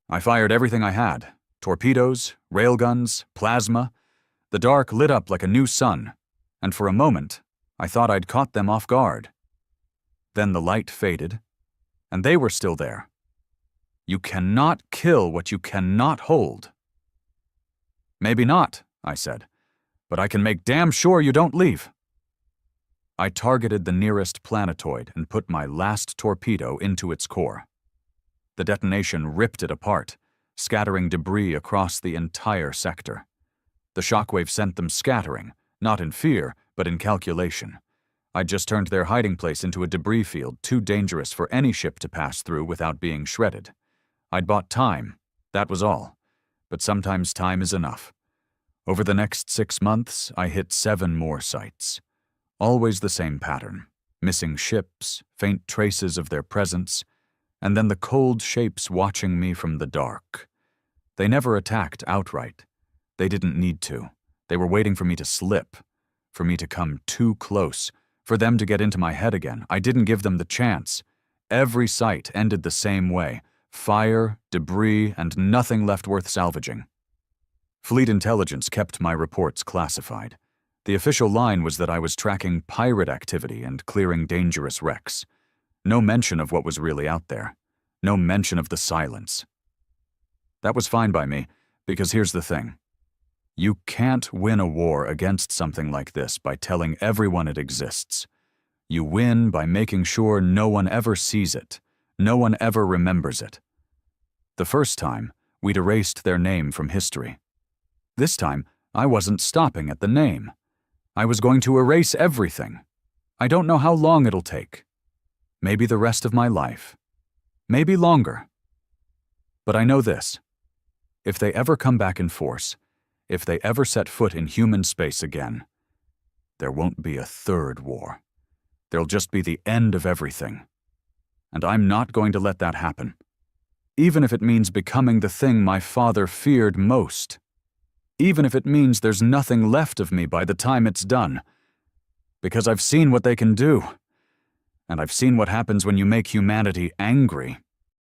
I fired everything I had. Torpedoes, railguns, plasma. The dark lit up like a new sun, and for a moment, I thought I'd caught them off guard. Then the light faded, and they were still there. You cannot kill what you cannot hold. "Maybe not," I said, "but I can make damn sure you don't leave." I targeted the nearest planetoid and put my last torpedo into its core. The detonation ripped it apart, scattering debris across the entire sector. The shockwave sent them scattering, not in fear, but in calculation. I'd just turned their hiding place into a debris field too dangerous for any ship to pass through without being shredded. I'd bought time, that was all. But sometimes time is enough. Over the next 6 months, I hit 7 more sites. Always the same pattern. Missing ships, faint traces of their presence, and then the cold shapes watching me from the dark. They never attacked outright. They didn't need to. They were waiting for me to slip, for me to come too close, for them to get into my head again. I didn't give them the chance. Every site ended the same way. Fire, debris, and nothing left worth salvaging. Fleet intelligence kept my reports classified. The official line was that I was tracking pirate activity and clearing dangerous wrecks. No mention of what was really out there. No mention of the silence. That was fine by me, because here's the thing. You can't win a war against something like this by telling everyone it exists. You win by making sure no one ever sees it, no one ever remembers it. The first time, we'd erased their name from history. This time, I wasn't stopping at the name. I was going to erase everything. I don't know how long it'll take. Maybe the rest of my life. Maybe longer. But I know this. If they ever come back in force, if they ever set foot in human space again, there won't be a third war. There'll just be the end of everything. And I'm not going to let that happen. Even if it means becoming the thing my father feared most. Even if it means there's nothing left of me by the time it's done. Because I've seen what they can do. And I've seen what happens when you make humanity angry.